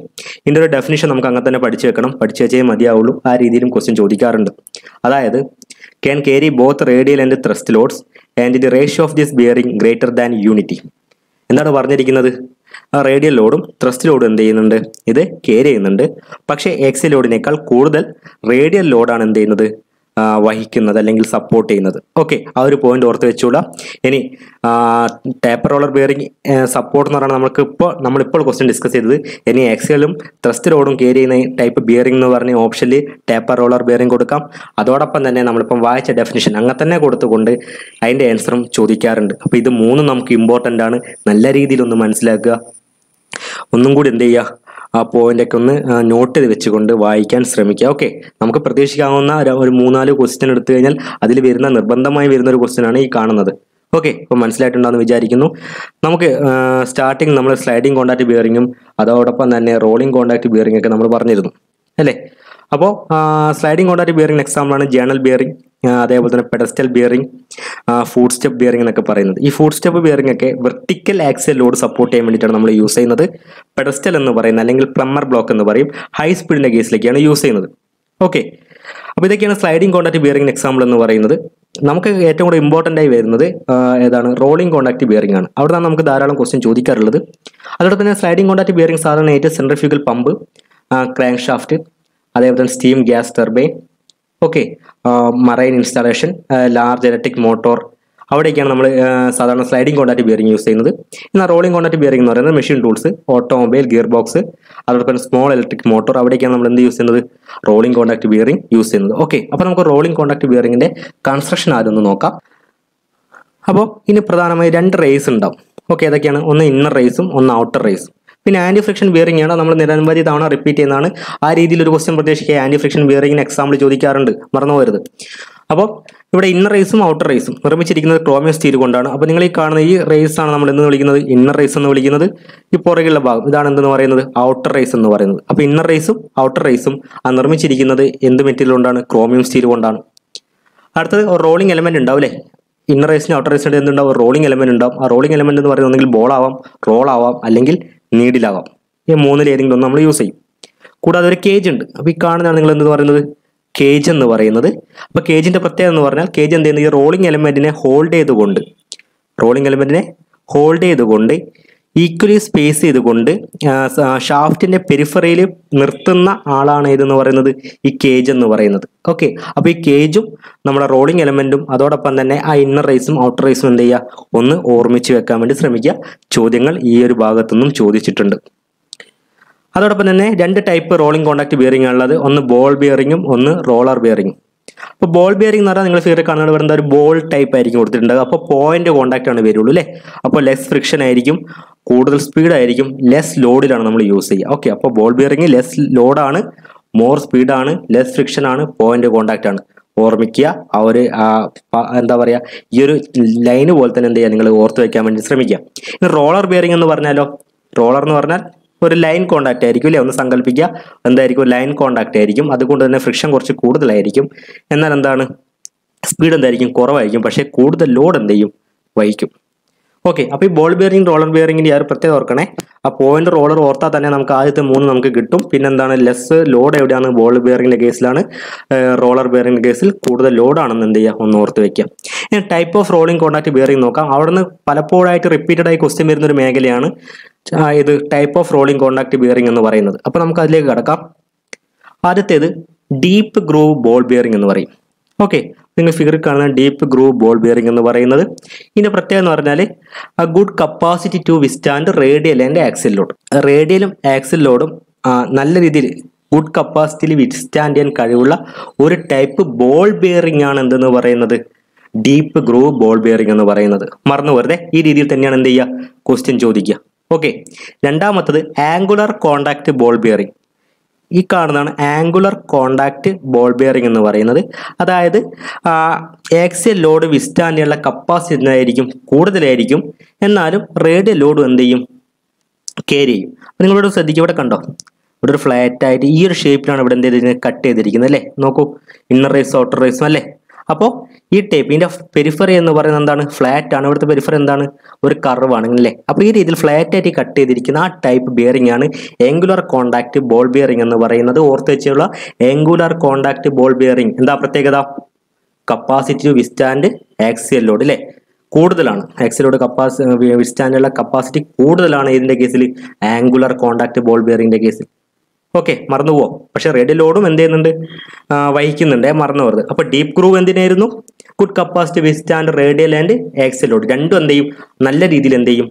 ഇതിന്റെ ഒരു ഡെഫിനിഷൻ നമുക്ക് അങ്ങനെ തന്നെ പഠിച്ചു വെക്കണം, പഠിച്ചു വെച്ചേ മതിയാവുള്ളൂ. ആ രീതിയിലും ക്വസ്റ്റ്യൻ ചോദിക്കാറുണ്ട്. അതായത് can carry both radial and thrust loads and the ratio of this bearing greater than unity. എന്താണ് പറഞ്ഞിരിക്കുന്നത്? റേഡിയൽ ലോഡും ത്രസ്റ്റ് ലോഡും എന്ത് ചെയ്യുന്നുണ്ട്? ഇത് കേരി ചെയ്യുന്നുണ്ട്. പക്ഷേ എക്സ് ലോഡിനേക്കാൾ കൂടുതൽ റേഡിയൽ ലോഡാണ് എന്ത് ചെയ്യുന്നത്? വഹിക്കുന്നത് അല്ലെങ്കിൽ സപ്പോർട്ട് ചെയ്യുന്നത്. ഓക്കെ, ആ ഒരു പോയിന്റ് ഓർത്ത് വെച്ചോളാം. ഇനി ടേപ്പർ റോളർ ബിയറിംഗ് സപ്പോർട്ട് എന്ന് പറഞ്ഞാൽ നമ്മളിപ്പോൾ ക്വസ്റ്റ്യൻ ഡിസ്കസ് ചെയ്തത്. ഇനി എക്സലും ത്രസ്റ്റ് ലോഡും കേരി ചെയ്യുന്ന ടൈപ്പ് ബിയറിംഗ് എന്ന് പറഞ്ഞ ഓപ്ഷനിൽ ടേപ്പർ റോളർ ബിയറിംഗ് കൊടുക്കാം. അതോടൊപ്പം തന്നെ നമ്മളിപ്പം വായിച്ച ഡെഫിനിഷൻ അങ്ങനെ തന്നെ കൊടുത്തുകൊണ്ട് അതിൻ്റെ ആൻസറും ചോദിക്കാറുണ്ട്. അപ്പോൾ ഇത് മൂന്നും നമുക്ക് ഇമ്പോർട്ടൻ്റ് ആണ്. നല്ല രീതിയിൽ ഒന്ന് മനസ്സിലാക്കുക. ഒന്നും കൂടി എന്ത് ചെയ്യുക, ആ പോയിന്റൊക്കെ ഒന്ന് നോട്ട് ചെയ്ത് വെച്ചുകൊണ്ട് വായിക്കാൻ ശ്രമിക്കുക. ഓക്കെ, നമുക്ക് പ്രതീക്ഷിക്കാവുന്ന ഒരു 3-4 ക്വസ്റ്റ്യൻ എടുത്തു കഴിഞ്ഞാൽ അതിൽ നിർബന്ധമായി വരുന്ന ഒരു ക്വസ്റ്റ്യൻ ആണ് ഈ കാണുന്നത്. ഓക്കെ, ഇപ്പോൾ മനസ്സിലായിട്ടുണ്ടാകുന്ന വിചാരിക്കുന്നു. നമുക്ക് സ്റ്റാർട്ടിങ് നമ്മൾ സ്ലൈഡിംഗ് കോണ്ടാക്ട് ബിയറിങ്ങും അതോടൊപ്പം തന്നെ റോളിംഗ് കോണ്ടാക്ട് ബിയറിംഗ് ഒക്കെ നമ്മൾ പറഞ്ഞിരുന്നു അല്ലേ. അപ്പോൾ സ്ലൈഡിംഗ് കോണ്ടാക്ട് ബിയറിംഗ് എക്സാമ്പിളാണ് ജേണൽ ബിയറിംഗ്, അതേപോലെ തന്നെ pedestal bearing, food step bearing എന്നൊക്കെ പറയുന്നത്. ഈ ഫുഡ് സ്റ്റെപ്പ് ബിയറിംഗ് ഒക്കെ വെർട്ടിക്കൽ ആക്സിയൽ ലോഡ് സപ്പോർട്ട് ചെയ്യാൻ വേണ്ടിയിട്ടാണ് നമ്മൾ യൂസ് ചെയ്യുന്നത്. പെഡസ്റ്റൽ എന്ന് പറയുന്നത് അല്ലെങ്കിൽ പ്ലമ്മർ ബ്ലോക്ക് എന്ന് പറയും, ഹൈ സ്പീഡിൻ്റെ കേസിലേക്കാണ് യൂസ് ചെയ്യുന്നത്. ഓക്കെ, അപ്പോൾ ഇതൊക്കെയാണ് സ്ലൈഡിംഗ് കോണ്ടാക്ട് ബിയറിംഗ് എക്സാമ്പിൾ എന്ന് പറയുന്നത്. നമുക്ക് ഏറ്റവും കൂടുതൽ ഇമ്പോർട്ടൻ്റ് ആയി വരുന്നത് ഏതാണ്? റോളിംഗ് കോണ്ടാക്ട് ബിയറിംഗ് ആണ്. അവിടെ നിന്നാണ് നമുക്ക് ധാരാളം ക്വസ്റ്റ്യൻ ചോദിക്കാറുള്ളത്. അതോടൊപ്പം തന്നെ സ്ലൈഡിംഗ് കോണ്ടാക്ട് ബിയറിംഗ് സാധാരണ ഏറ്റവും സെൻട്രിഫ്യൂഗൽ പമ്പ്, ക്രാങ്ക് ഷാഫ്റ്റ്, അതേപോലെ തന്നെ steam gas turbine, okay, marine installation, large electric motor, അവിടേക്കാണ് നമ്മൾ സാധാരണ സ്ലൈഡിംഗ് കോണ്ടാക്ട് ബിയറിംഗ് യൂസ് ചെയ്യുന്നത്. എന്നാൽ റോളിംഗ് കോണ്ടാക്ട് ബിയറിംഗ് എന്ന് പറയുന്നത് machine tools, automobile, gear box, അതോടൊപ്പം സ്മോൾ ഇലക്ട്രിക് മോട്ടോർ, അവിടേക്കാണ് നമ്മൾ എന്ത് യൂസ് ചെയ്യുന്നത്? റോളിംഗ് കോണ്ടാക്ട് ബിയറിംഗ് യൂസ് ചെയ്യുന്നത്. ഓക്കെ, അപ്പോൾ നമുക്ക് റോളിംഗ് കോണ്ടാക്ട് ബിയറിംഗിൻ്റെ കൺസ്ട്രക്ഷൻ ആദ്യം ഒന്ന് നോക്കാം. അപ്പോൾ ഇനി പ്രധാനമായി 2 റേസ് ഉണ്ടാവും. ഓക്കെ, ഏതൊക്കെയാണ്? ഒന്ന് ഇന്നർ റേസും ഒന്ന് ഔട്ടർ റേസും. പിന്നെ ആൻറ്റി ഫ്രിക്ഷൻ ബിയറിംഗ് ആണ് നമ്മൾ നിരവധി തവണ റിപ്പീറ്റ് ചെയ്യുന്നതാണ്. ആ രീതിയിൽ ഒരു ക്വസ്റ്റ്യൻ പ്രതീക്ഷിക്കുക. ആൻറ്റി ഫ്രിക്ഷൻ ബിയറിംഗിന് എക്സാമ്പിൾ ചോദിക്കാറുണ്ട്, മറന്നു പോകരുത്. അപ്പോൾ ഇവിടെ ഇന്നർ റേസും ഔട്ടർ റേസും നിർമ്മിച്ചിരിക്കുന്നത് ക്രോമിയം സ്റ്റീൽ കൊണ്ടാണ്. അപ്പോൾ നിങ്ങൾ ഈ കാണുന്ന ഈ റേസ് ആണ് നമ്മൾ എന്ന് വിളിക്കുന്നത് ഇന്നർ റേസ് എന്ന് വിളിക്കുന്നത്. ഈ പുറകിലുള്ള ഭാഗം ഇതാണ് എന്തെന്ന് പറയുന്നത്? ഔട്ടർ റേസ് എന്ന് പറയുന്നത്. അപ്പോൾ ഇന്നർ റേസും ഔട്ടർ റേസും നിർമ്മിച്ചിരിക്കുന്നത് എന്ത് മെറ്റീരിയൽ കൊണ്ടാണ്? ക്രോമിയം സ്റ്റീൽ കൊണ്ടാണ്. അടുത്തത് റോളിംഗ് എലമെന്റ് ഉണ്ടാവും അല്ലേ. ഇന്നർ റേസിന് ഔട്ടർ റേസിന് എന്തുണ്ടാവും? റോളിംഗ് എലമെന്റ് ഉണ്ടാവും. ആ റോളിംഗ് എലമെന്റ് എന്ന് പറയുന്നത് ഒന്നെങ്കിൽ ബോൾ ആവാം, റോൾ ആവാം, അല്ലെങ്കിൽ നീഡിലാവാം. ഈ മൂന്നിൽ ഏതെങ്കിലും ഒന്ന് നമ്മൾ യൂസ് ചെയ്യും. കൂടാതെ ഒരു കേജ് ഉണ്ട്. അപ്പോൾ ഈ കാണുന്നതാണ് നിങ്ങൾ എന്തെന്ന് പറയുന്നത്? കേജ് എന്ന് പറയുന്നത്. അപ്പോൾ കേജിന്റെ പ്രത്യേകത എന്ന് പറഞ്ഞാൽ കേജ് എന്ത് ചെയ്യുന്നത്? ഈ റോളിംഗ് എലമെന്റിനെ ഹോൾഡ് ചെയ്തുകൊണ്ട് ഈക്വലി സ്പേസ് ചെയ്തുകൊണ്ട് ഷാഫ്റ്റിന്റെ പെരിഫറിയിൽ നിർത്തുന്ന ആളാണ് ഇതെന്ന് പറയുന്നത് ഈ കേജ് എന്ന് പറയുന്നത്. ഓക്കെ, അപ്പോൾ ഈ കേജും നമ്മുടെ റോളിംഗ് എലമെന്റും അതോടൊപ്പം തന്നെ ആ ഇന്നർ റേസും ഔട്ടർ റേസും എന്ത് ചെയ്യുക? ഒന്ന് ഓർമ്മിച്ച് വെക്കാൻ വേണ്ടി ശ്രമിക്കുക. ചോദ്യങ്ങൾ ഈ ഒരു ഭാഗത്തുനിന്നും ചോദിച്ചിട്ടുണ്ട്. അതോടൊപ്പം തന്നെ 2 ടൈപ്പ് റോളിംഗ് കോണ്ടാക്ട് ബിയറിംഗ് ഉള്ളത്. ഒന്ന് ബോൾ ബിയറിംഗും ഒന്ന് റോളർ ബിയറിംഗും. അപ്പോൾ ബോൾ ബിയറിംഗ് എന്ന് പറഞ്ഞാൽ നിങ്ങൾ ഫിഗറിൽ കാണുന്നത് വരുന്ന ഒരു ബോൾ ടൈപ്പ് ആയിരിക്കും കൊടുത്തിട്ടുണ്ടാകുക. അപ്പോൾ പോയിന്റ് കോണ്ടാക്ട് ആണ് വരുള്ളൂ അല്ലേ. അപ്പോൾ ലെസ് ഫ്രിക്ഷൻ ആയിരിക്കും, കൂടുതൽ സ്പീഡായിരിക്കും, ലെസ് ലോഡിലാണ് നമ്മൾ യൂസ് ചെയ്യുക. ഓക്കെ, അപ്പോൾ ബോൾ ബിയറിംഗ് ലെസ് ലോഡാണ്, മോർ സ്പീഡാണ്, ലെസ് ഫ്രിക്ഷൻ ആണ്, പോയിന്റ് കോണ്ടാക്ട് ആണ്. ഓർമ്മിക്കുക. ആ ഒരു എന്താ പറയുക, ഈ ഒരു ലൈന് പോലെ തന്നെ എന്ത് ചെയ്യുക? നിങ്ങൾ ഓർത്ത് വയ്ക്കാൻ വേണ്ടി ശ്രമിക്കുക. ഇനി റോളർ ബിയറിംഗ് എന്ന് പറഞ്ഞാലോ, റോളർ എന്ന് പറഞ്ഞാൽ ഒരു ലൈൻ കോണ്ടാക്ട് ആയിരിക്കും അല്ലേ. ഒന്ന് സങ്കല്പിക്കുക, എന്തായിരിക്കും? ലൈൻ കോണ്ടാക്ട് ആയിരിക്കും. അതുകൊണ്ട് തന്നെ ഫ്രിക്ഷൻ കുറച്ച് കൂടുതലായിരിക്കും. എന്നാൽ എന്താണ്? സ്പീഡ് എന്തായിരിക്കും? കുറവായിരിക്കും. പക്ഷേ കൂടുതൽ ലോഡ് എന്ത് ചെയ്യും? വഹിക്കും. ഓക്കെ, അപ്പോൾ ഈ ബോൾ ബിയറിംഗ് റോളർ ബിയറിംഗിൻ്റെ ആ ഒരു പ്രത്യേകത ഓർക്കണേ. ആ പോയിന്റ് റോളർ ഓർത്താൽ തന്നെ നമുക്ക് ആദ്യത്തെ 3 നമുക്ക് കിട്ടും. പിന്നെ എന്താണ്? ലെസ് ലോഡ് എവിടെയാണ്? ബോൾ ബിയറിംഗിൻ്റെ കേസിലാണ്. റോളർ ബിയറിംഗിൻ്റെ കേസിൽ കൂടുതൽ ലോഡാണെന്ന് എന്ത് ചെയ്യുക? ഒന്ന് ഓർത്ത് വയ്ക്കുക. ഇനി type of rolling contact bearing നോക്കാം. അവിടെ നിന്ന് പലപ്പോഴായിട്ട് റിപ്പീറ്റഡ് ആയി ക്വസ്റ്റ്യൻ വരുന്ന ഒരു മേഖലയാണ് ഇത് type of rolling contact bearing എന്ന് പറയുന്നത്. അപ്പോൾ നമുക്ക് അതിലേക്ക് കടക്കാം. ആദ്യത്തേത് ഡീപ്പ് ഗ്രൂവ് ബോൾ ബിയറിംഗ് എന്ന് പറയും. ഓക്കെ, നിങ്ങൾ ഫിഗറിൽ കാണുന്ന ഡീപ്പ് ഗ്രൂവ് ബോൾ ബിയറിംഗ് എന്ന് പറയുന്നത് ഇതിൻ്റെ പ്രത്യേകത എന്ന് പറഞ്ഞാൽ good capacity to withstand radial and axial load. റേഡിയലും ആക്സിൽ ലോഡും നല്ല രീതിയിൽ ഗുഡ് കപ്പാസിറ്റിയിൽ വിസ്റ്റാൻഡ് ചെയ്യാൻ കഴിവുള്ള ഒരു ടൈപ്പ് ബോൾ ബിയറിംഗ് ആണ് എന്തെന്ന് പറയുന്നത്? ഡീപ്പ് ഗ്രൂവ് ബോൾ ബിയറിംഗ് എന്ന് പറയുന്നത്. മറന്നു വെറുതെ ഈ രീതിയിൽ തന്നെയാണ് എന്ത് ചെയ്യുക? ക്വസ്റ്റ്യൻ ചോദിക്കുക. ഓക്കെ, രണ്ടാമത്തത് ആംഗുലർ കോണ്ടാക്ട് ബോൾ ബിയറിംഗ്. ഈ കാണുന്നതാണ് ആംഗുലർ കോണ്ടാക്ട് ബോൾ ബിയറിംഗ് എന്ന് പറയുന്നത്. അതായത് ആക്സിയൽ ലോഡ് വിസ്റ്റാൻഡ് ചെയ്യാനുള്ള കപ്പാസിറ്റി ആയിരിക്കും കൂടുതലായിരിക്കും, എന്നാലും റേഡിയൽ ലോഡ് എന്ത് ചെയ്യും? carry ചെയ്യും. അപ്പോൾ നിങ്ങളിവിടെ ശ്രദ്ധിക്കുക, ഇവിടെ കണ്ടോ, ഇവിടെ ഒരു ഫ്ലാറ്റ് ആയിട്ട് ഈ ഒരു ഷേപ്പിലാണ് ഇവിടെ എന്ത് ചെയ്തിരിക്കുന്നത്, കട്ട് ചെയ്തിരിക്കുന്നത് അല്ലേ. നോക്കൂ, ഇന്നർ റേസും ഔട്ടർ റേസും അല്ലേ. അപ്പോൾ ഈ ടൈപ്പ് ഇതിൻ്റെ പെരിഫറി എന്ന് പറയുന്നത് എന്താണ്, ഫ്ലാറ്റ് ആണ്. ഇവിടുത്തെ പെരിഫറി എന്താണ്, ഒരു കർവാണ് അല്ലേ. അപ്പോൾ ഈ രീതിയിൽ ഫ്ലാറ്റ് ആയിട്ട് കട്ട് ചെയ്തിരിക്കുന്ന ആ ടൈപ്പ് ബിയറിംഗ് ആണ് ആംഗുലർ കോണ്ടാക്ട് ബോൾ ബിയറിംഗ് എന്ന് പറയുന്നത്. ഓർത്ത് വെച്ചുള്ള ആംഗുലർ കോണ്ടാക്ട് ബോൾ ബിയറിംഗ് എന്താ പ്രത്യേകത, capacity to withstand axial load അല്ലേ, കൂടുതലാണ്. ആക്സിയൽ ലോഡ് വിസ്റ്റാൻഡുള്ള കപ്പാസിറ്റി കൂടുതലാണ് ഇതിന്റെ കേസിൽ, ആംഗുലർ കോണ്ടാക്ട് ബോൾ ബിയറിംഗിന്റെ കേസിൽ. ഓക്കെ, മറന്നു പോവാം. പക്ഷെ റേഡിയൽ ലോഡും എന്ത് ചെയ്യുന്നുണ്ട്, വഹിക്കുന്നുണ്ട്, മറന്നു പോകരുത്. അപ്പൊ ഡീപ്പ് ഗ്രൂവ് എന്തിനായിരുന്നു, good capacity withstand radial and axial load രണ്ടും എന്ത് ചെയ്യും, നല്ല രീതിയിൽ എന്ത് ചെയ്യും,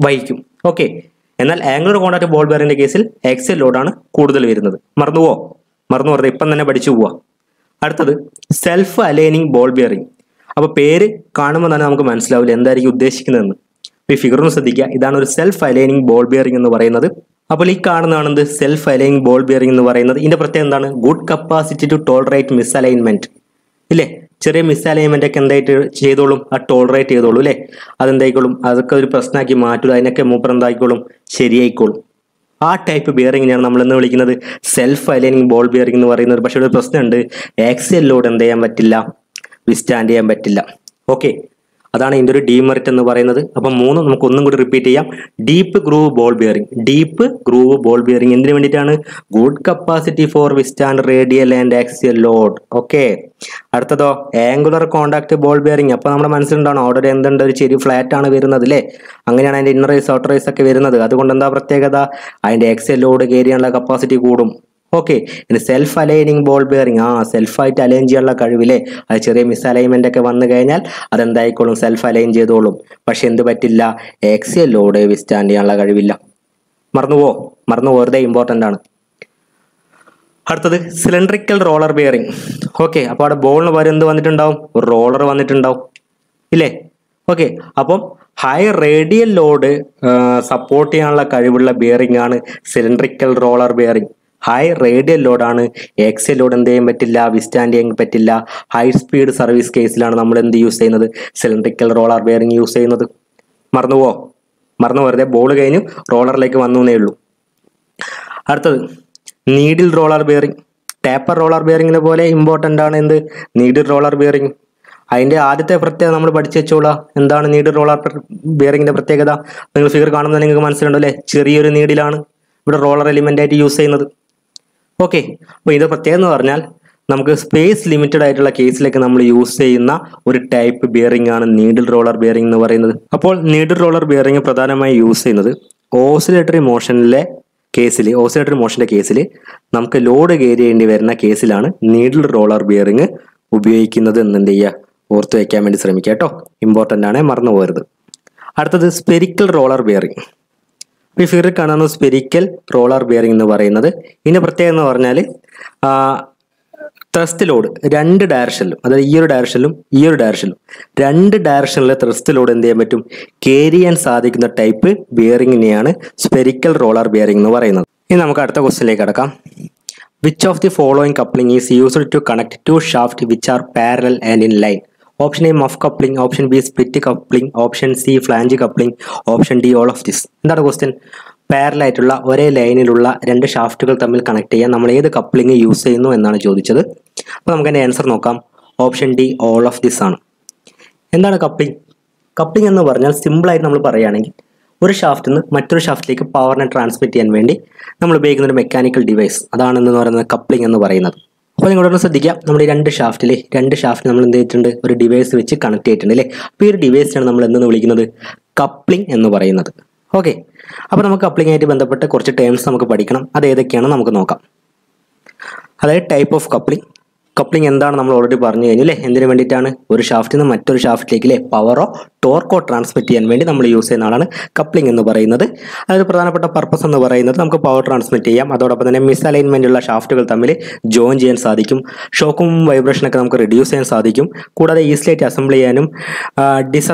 വഹിക്കും. ഓക്കെ, എന്നാൽ ആംഗുലർ കോണ്ടാക്ട് ബോൾ ബിയറിംഗിന്റെ കേസിൽ ആക്സിയൽ ലോഡാണ് കൂടുതൽ വരുന്നത്. മറന്നു പോകരുത്, ഇപ്പം തന്നെ പഠിച്ചു പോവാ. അടുത്തത് സെൽഫ് അലൈനിങ് ബോൾ ബിയറിംഗ്. അപ്പോൾ പേര് കാണുമ്പോൾ തന്നെ നമുക്ക് മനസ്സിലാവില്ല എന്തായിരിക്കും ഉദ്ദേശിക്കുന്നതെന്ന്. ഈ ഫിഗർ ഒന്ന് ശ്രദ്ധിക്കുക, ഇതാണ് ഒരു സെൽഫ് അലൈനിങ് ബോൾ ബിയറിംഗ് എന്ന് പറയുന്നത്. അപ്പോൾ ഈ കാണുന്നതാണ് സെൽഫ് അലൈനിങ് ബോൾ ബിയറിംഗ് എന്ന് പറയുന്നത്. ഇതിന്റെ പ്രത്യേകത എന്താണ്, good capacity to tolerate misalignment ഇല്ലേ. ചെറിയ മിസ് അലൈൻമെന്റ് ഒക്കെ എന്തായിട്ട് ചെയ്തോളും, ആ ടോളറേറ്റ് ചെയ്തോളൂ അല്ലേ. അതെന്തായിക്കോളും, അതൊക്കെ ഒരു പ്രശ്നമാക്കി മാറ്റുക, അതിനൊക്കെ മൂപ്പർ എന്തായിക്കോളും, ശരിയായിക്കോളും. ആ ടൈപ്പ് ബിയറിംഗിനെയാണ് നമ്മൾ എന്ന് വിളിക്കുന്നത് സെൽഫ് അലൈനിങ് ബോൾ ബിയറിംഗ് എന്ന് പറയുന്നത്. പക്ഷേ ഒരു പ്രശ്നമുണ്ട്, ആക്സിയൽ ലോഡ് എന്ത് ചെയ്യാൻ പറ്റില്ല, വിസ്റ്റാൻഡ് ചെയ്യാൻ പറ്റില്ല. ഓക്കെ, അതാണ് ഇതിൻ്റെ ഒരു ഡീമെറിറ്റ് എന്ന് പറയുന്നത്. അപ്പം നമുക്ക് ഒന്നും കൂടി റിപ്പീറ്റ് ചെയ്യാം. Deep groove ball bearing, deep groove ball bearing എന്തിനു വേണ്ടിയിട്ടാണ്, good capacity for withstand radial and axial load. Okay, അടുത്തതോ ആംഗുലർ കോണ്ടാക്ട് ബോൾ ബിയറിംഗ്. അപ്പോൾ നമ്മുടെ മനസ്സിലുണ്ടാണ് അവിടെ എന്തുണ്ട്, ഒരു ചെറിയ ഫ്ലാറ്റ് ആണ് വരുന്നത് അല്ലേ. അങ്ങനെയാണ് അതിൻ്റെ ഇന്നർ റേസ് ഔട്ടർ റേസ് ഒക്കെ വരുന്നത്. അതുകൊണ്ട് എന്താ പ്രത്യേകത, അതിൻ്റെ ആക്സിയൽ ലോഡ് കയറി ചെയ്യാനുള്ള കപ്പാസിറ്റി കൂടും. ഓക്കെ, ഇനി സെൽഫ് അലൈനിങ് ബോൾ ബിയറിംഗ്, സെൽഫായിട്ട് അലൈൻ ചെയ്യാനുള്ള കഴിവില്ലേ. അത് ചെറിയ മിസ് അലൈൻമെന്റ് ഒക്കെ വന്നു കഴിഞ്ഞാൽ അതെന്തായിക്കോളും, സെൽഫ് അലൈൻ ചെയ്തോളും. പക്ഷെ എന്ത് പറ്റില്ല, ആക്സിയൽ ലോഡ് വിസ്റ്റാൻഡ് ചെയ്യാനുള്ള കഴിവില്ല. മറന്നു പോകരുത്, ഇമ്പോർട്ടൻ്റ് ആണ്. അടുത്തത് സിലിണ്ടറിക്കൽ റോളർ ബിയറിംഗ്. ഓക്കെ, അപ്പോൾ അവിടെ ബോളിന് പകരം എന്ത് വന്നിട്ടുണ്ടാവും, ഒരു റോളർ വന്നിട്ടുണ്ടാവും ഇല്ലേ. ഓക്കെ, അപ്പം ഹൈ റേഡിയൽ ലോഡ് സപ്പോർട്ട് ചെയ്യാനുള്ള കഴിവുള്ള ബിയറിംഗ് ആണ് cylindrical roller bearing. High radial ലോഡാണ്, ആക്സിയൽ ലോഡ് എന്ത് ചെയ്യാൻ പറ്റില്ല, വിസ്റ്റാൻഡ് ചെയ്യാൻ പറ്റില്ല. ഹൈ സ്പീഡ് സർവീസ് കേസിലാണ് നമ്മൾ എന്ത് യൂസ് ചെയ്യുന്നത്, സിലിണ്ടറിക്കൽ റോളർ ബിയറിംഗ് യൂസ് ചെയ്യുന്നത്. മറന്നു വെറുതെ, ബോൾ കഴിഞ്ഞു റോളറിലേക്ക് വന്നേ ഉള്ളൂ. അടുത്തത് needle roller bearing. Taper roller ബിയറിംഗിനെ പോലെ ഇമ്പോർട്ടൻ്റ് ആണ് എന്ത്, നീഡിൽ റോളർ ബിയറിംഗ്. അതിൻ്റെ ആദ്യത്തെ പ്രത്യേകത നമ്മൾ പഠിച്ചു വെച്ചോളാം. എന്താണ് നീഡിൽ റോളർ ബിയറിംഗിന്റെ പ്രത്യേകത, നിങ്ങൾ ഫിഗർ കാണുമ്പോൾ നിങ്ങൾക്ക് മനസ്സിലുണ്ടോ അല്ലേ. ചെറിയൊരു നീഡിലാണ് ഇവിടെ റോളർ എലിമെന്റ് ആയിട്ട് യൂസ് ചെയ്യുന്നത്. ഓക്കെ, അപ്പോൾ ഇത് പ്രത്യേകം എന്ന് പറഞ്ഞാൽ നമുക്ക് സ്പേസ് ലിമിറ്റഡ് ആയിട്ടുള്ള കേസിലേക്ക് നമ്മൾ യൂസ് ചെയ്യുന്ന ഒരു ടൈപ്പ് ബിയറിംഗ് ആണ് നീഡിൽ റോളർ ബിയറിംഗ് എന്ന് പറയുന്നത്. അപ്പോൾ നീഡിൽ റോളർ ബിയറിംഗ് പ്രധാനമായി യൂസ് ചെയ്യുന്നത് ഓസിലേറ്ററി മോഷന്റെ കേസിൽ നമുക്ക് ലോഡ് കയറി ചെയ്യേണ്ടി വരുന്ന കേസിലാണ് നീഡിൽ റോളർ ബിയറിംഗ് ഉപയോഗിക്കുന്നത് എന്ന് എന്ത് ചെയ്യുക, ഓർത്ത് വയ്ക്കാൻ വേണ്ടി ശ്രമിക്കുക കേട്ടോ. ഇമ്പോർട്ടൻ്റ് ആണ്, മറന്നു പോകരുത്. അടുത്തത് സ്പെരിക്കൽ റോളർ ബിയറിംഗ്. ഈ ഫിഗറിൽ കാണുന്ന സ്പെരിക്കൽ റോളർ ബിയറിംഗ് എന്ന് പറയുന്നത് ഇതിൻ്റെ പ്രത്യേകത എന്ന് പറഞ്ഞാൽ ത്രസ്റ്റ് ലോഡ് രണ്ട് ഡയറക്ഷനിലും, അതായത് ഈ ഒരു ഡയറക്ഷനിലും രണ്ട് ഡയറക്ഷനിലെ ത്രസ്റ്റ് ലോഡ് എന്ത് ചെയ്യാൻ പറ്റും, ക്യാരി ചെയ്യാൻ സാധിക്കുന്ന ടൈപ്പ് ബിയറിംഗിനെയാണ് സ്പെരിക്കൽ റോളർ ബിയറിംഗ് എന്ന് പറയുന്നത്. ഇനി നമുക്ക് അടുത്ത ക്വസ്റ്റ്യനിലേക്ക് കടക്കാം. Which of the following coupling is used to connect two shaft which are parallel and in line? Option A muff coupling, option B split coupling, option C flange coupling, option D all of this. എന്താണ് question? പാരലായിട്ടുള്ള ഒരേ ലൈനിലുള്ള രണ്ട് ഷാഫ്റ്റുകൾ തമ്മിൽ connect ചെയ്യാൻ നമ്മൾ ഏത് coupling use ചെയ്യുന്നു എന്നാണ് ചോദിച്ചത്. അപ്പോൾ നമുക്ക് അതിൻ്റെ ആൻസർ നോക്കാം. Option D all of this ആണ്. എന്താണ് കപ്ലിംഗ്? കപ്ലിംഗ് എന്ന് പറഞ്ഞാൽ സിമ്പിളായിട്ട് നമ്മൾ പറയുകയാണെങ്കിൽ ഒരു ഷാഫ്റ്റിൽ നിന്ന് മറ്റൊരു ഷാഫ്റ്റിലേക്ക് പവറിനെ ട്രാൻസ്മിറ്റ് ചെയ്യാൻ വേണ്ടി നമ്മൾ ഉപയോഗിക്കുന്ന ഒരു മെക്കാനിക്കൽ ഡിവൈസ്, അതാണെന്ന് പറയുന്നത് കപ്ലിംഗ് എന്ന് പറയുന്നത്. അപ്പോൾ നിങ്ങളോട് ശ്രദ്ധിക്കുക, നമ്മുടെ ഈ രണ്ട് ഷാഫ്റ്റിൽ നമ്മൾ എന്ത് ചെയ്തിട്ടുണ്ട്, ഒരു ഡിവൈസ് വെച്ച് കണക്ട് ചെയ്തിട്ടുണ്ട് അല്ലേ. അപ്പോൾ ഈ ഒരു ഡിവൈസിനാണ് നമ്മൾ എന്തെന്ന് വിളിക്കുന്നത്, കപ്ലിംഗ് എന്ന് പറയുന്നത്. ഓക്കെ, അപ്പോൾ നമുക്ക് കപ്ലിംഗ് ആയിട്ട് ബന്ധപ്പെട്ട് കുറച്ച് ടേംസ് നമുക്ക് പഠിക്കണം. അത് ഏതൊക്കെയാണ് നമുക്ക് നോക്കാം. അതായത് ടൈപ്പ് ഓഫ് കപ്ലിംഗ്. കപ്ലിംഗ് എന്താണ് നമ്മൾ ഓൾറെഡി പറഞ്ഞു കഴിഞ്ഞു അല്ലേ. എന്തിനു വേണ്ടിയിട്ടാണ്, ഒരു ഷാഫ്റ്റിൽ നിന്ന് മറ്റൊരു ഷാഫ്റ്റിലേക്ക് അല്ലേ പവറോ ടോർക്കോ ട്രാൻസ്മിറ്റ് ചെയ്യാൻ വേണ്ടി നമ്മൾ യൂസ് ചെയ്യുന്ന ആളാണ് കപ്ലിംഗ് എന്ന് പറയുന്നത്. അതായത് പ്രധാനപ്പെട്ട പർപ്പസ് എന്ന് പറയുന്നത് നമുക്ക് പവർ ട്രാൻസ്മിറ്റ് ചെയ്യാം, അതോടൊപ്പം തന്നെ മിസ് അലൈൻമെന്റ് ഉള്ള ഷാഫ്റ്റുകൾ തമ്മിൽ ജോയിൻ ചെയ്യാൻ സാധിക്കും, ഷോക്കും വൈബ്രേഷനൊക്കെ നമുക്ക് റെഡ്യൂസ് ചെയ്യാൻ സാധിക്കും, കൂടാതെ ഈസിലായിട്ട് അസംബിൾ ചെയ്യാനും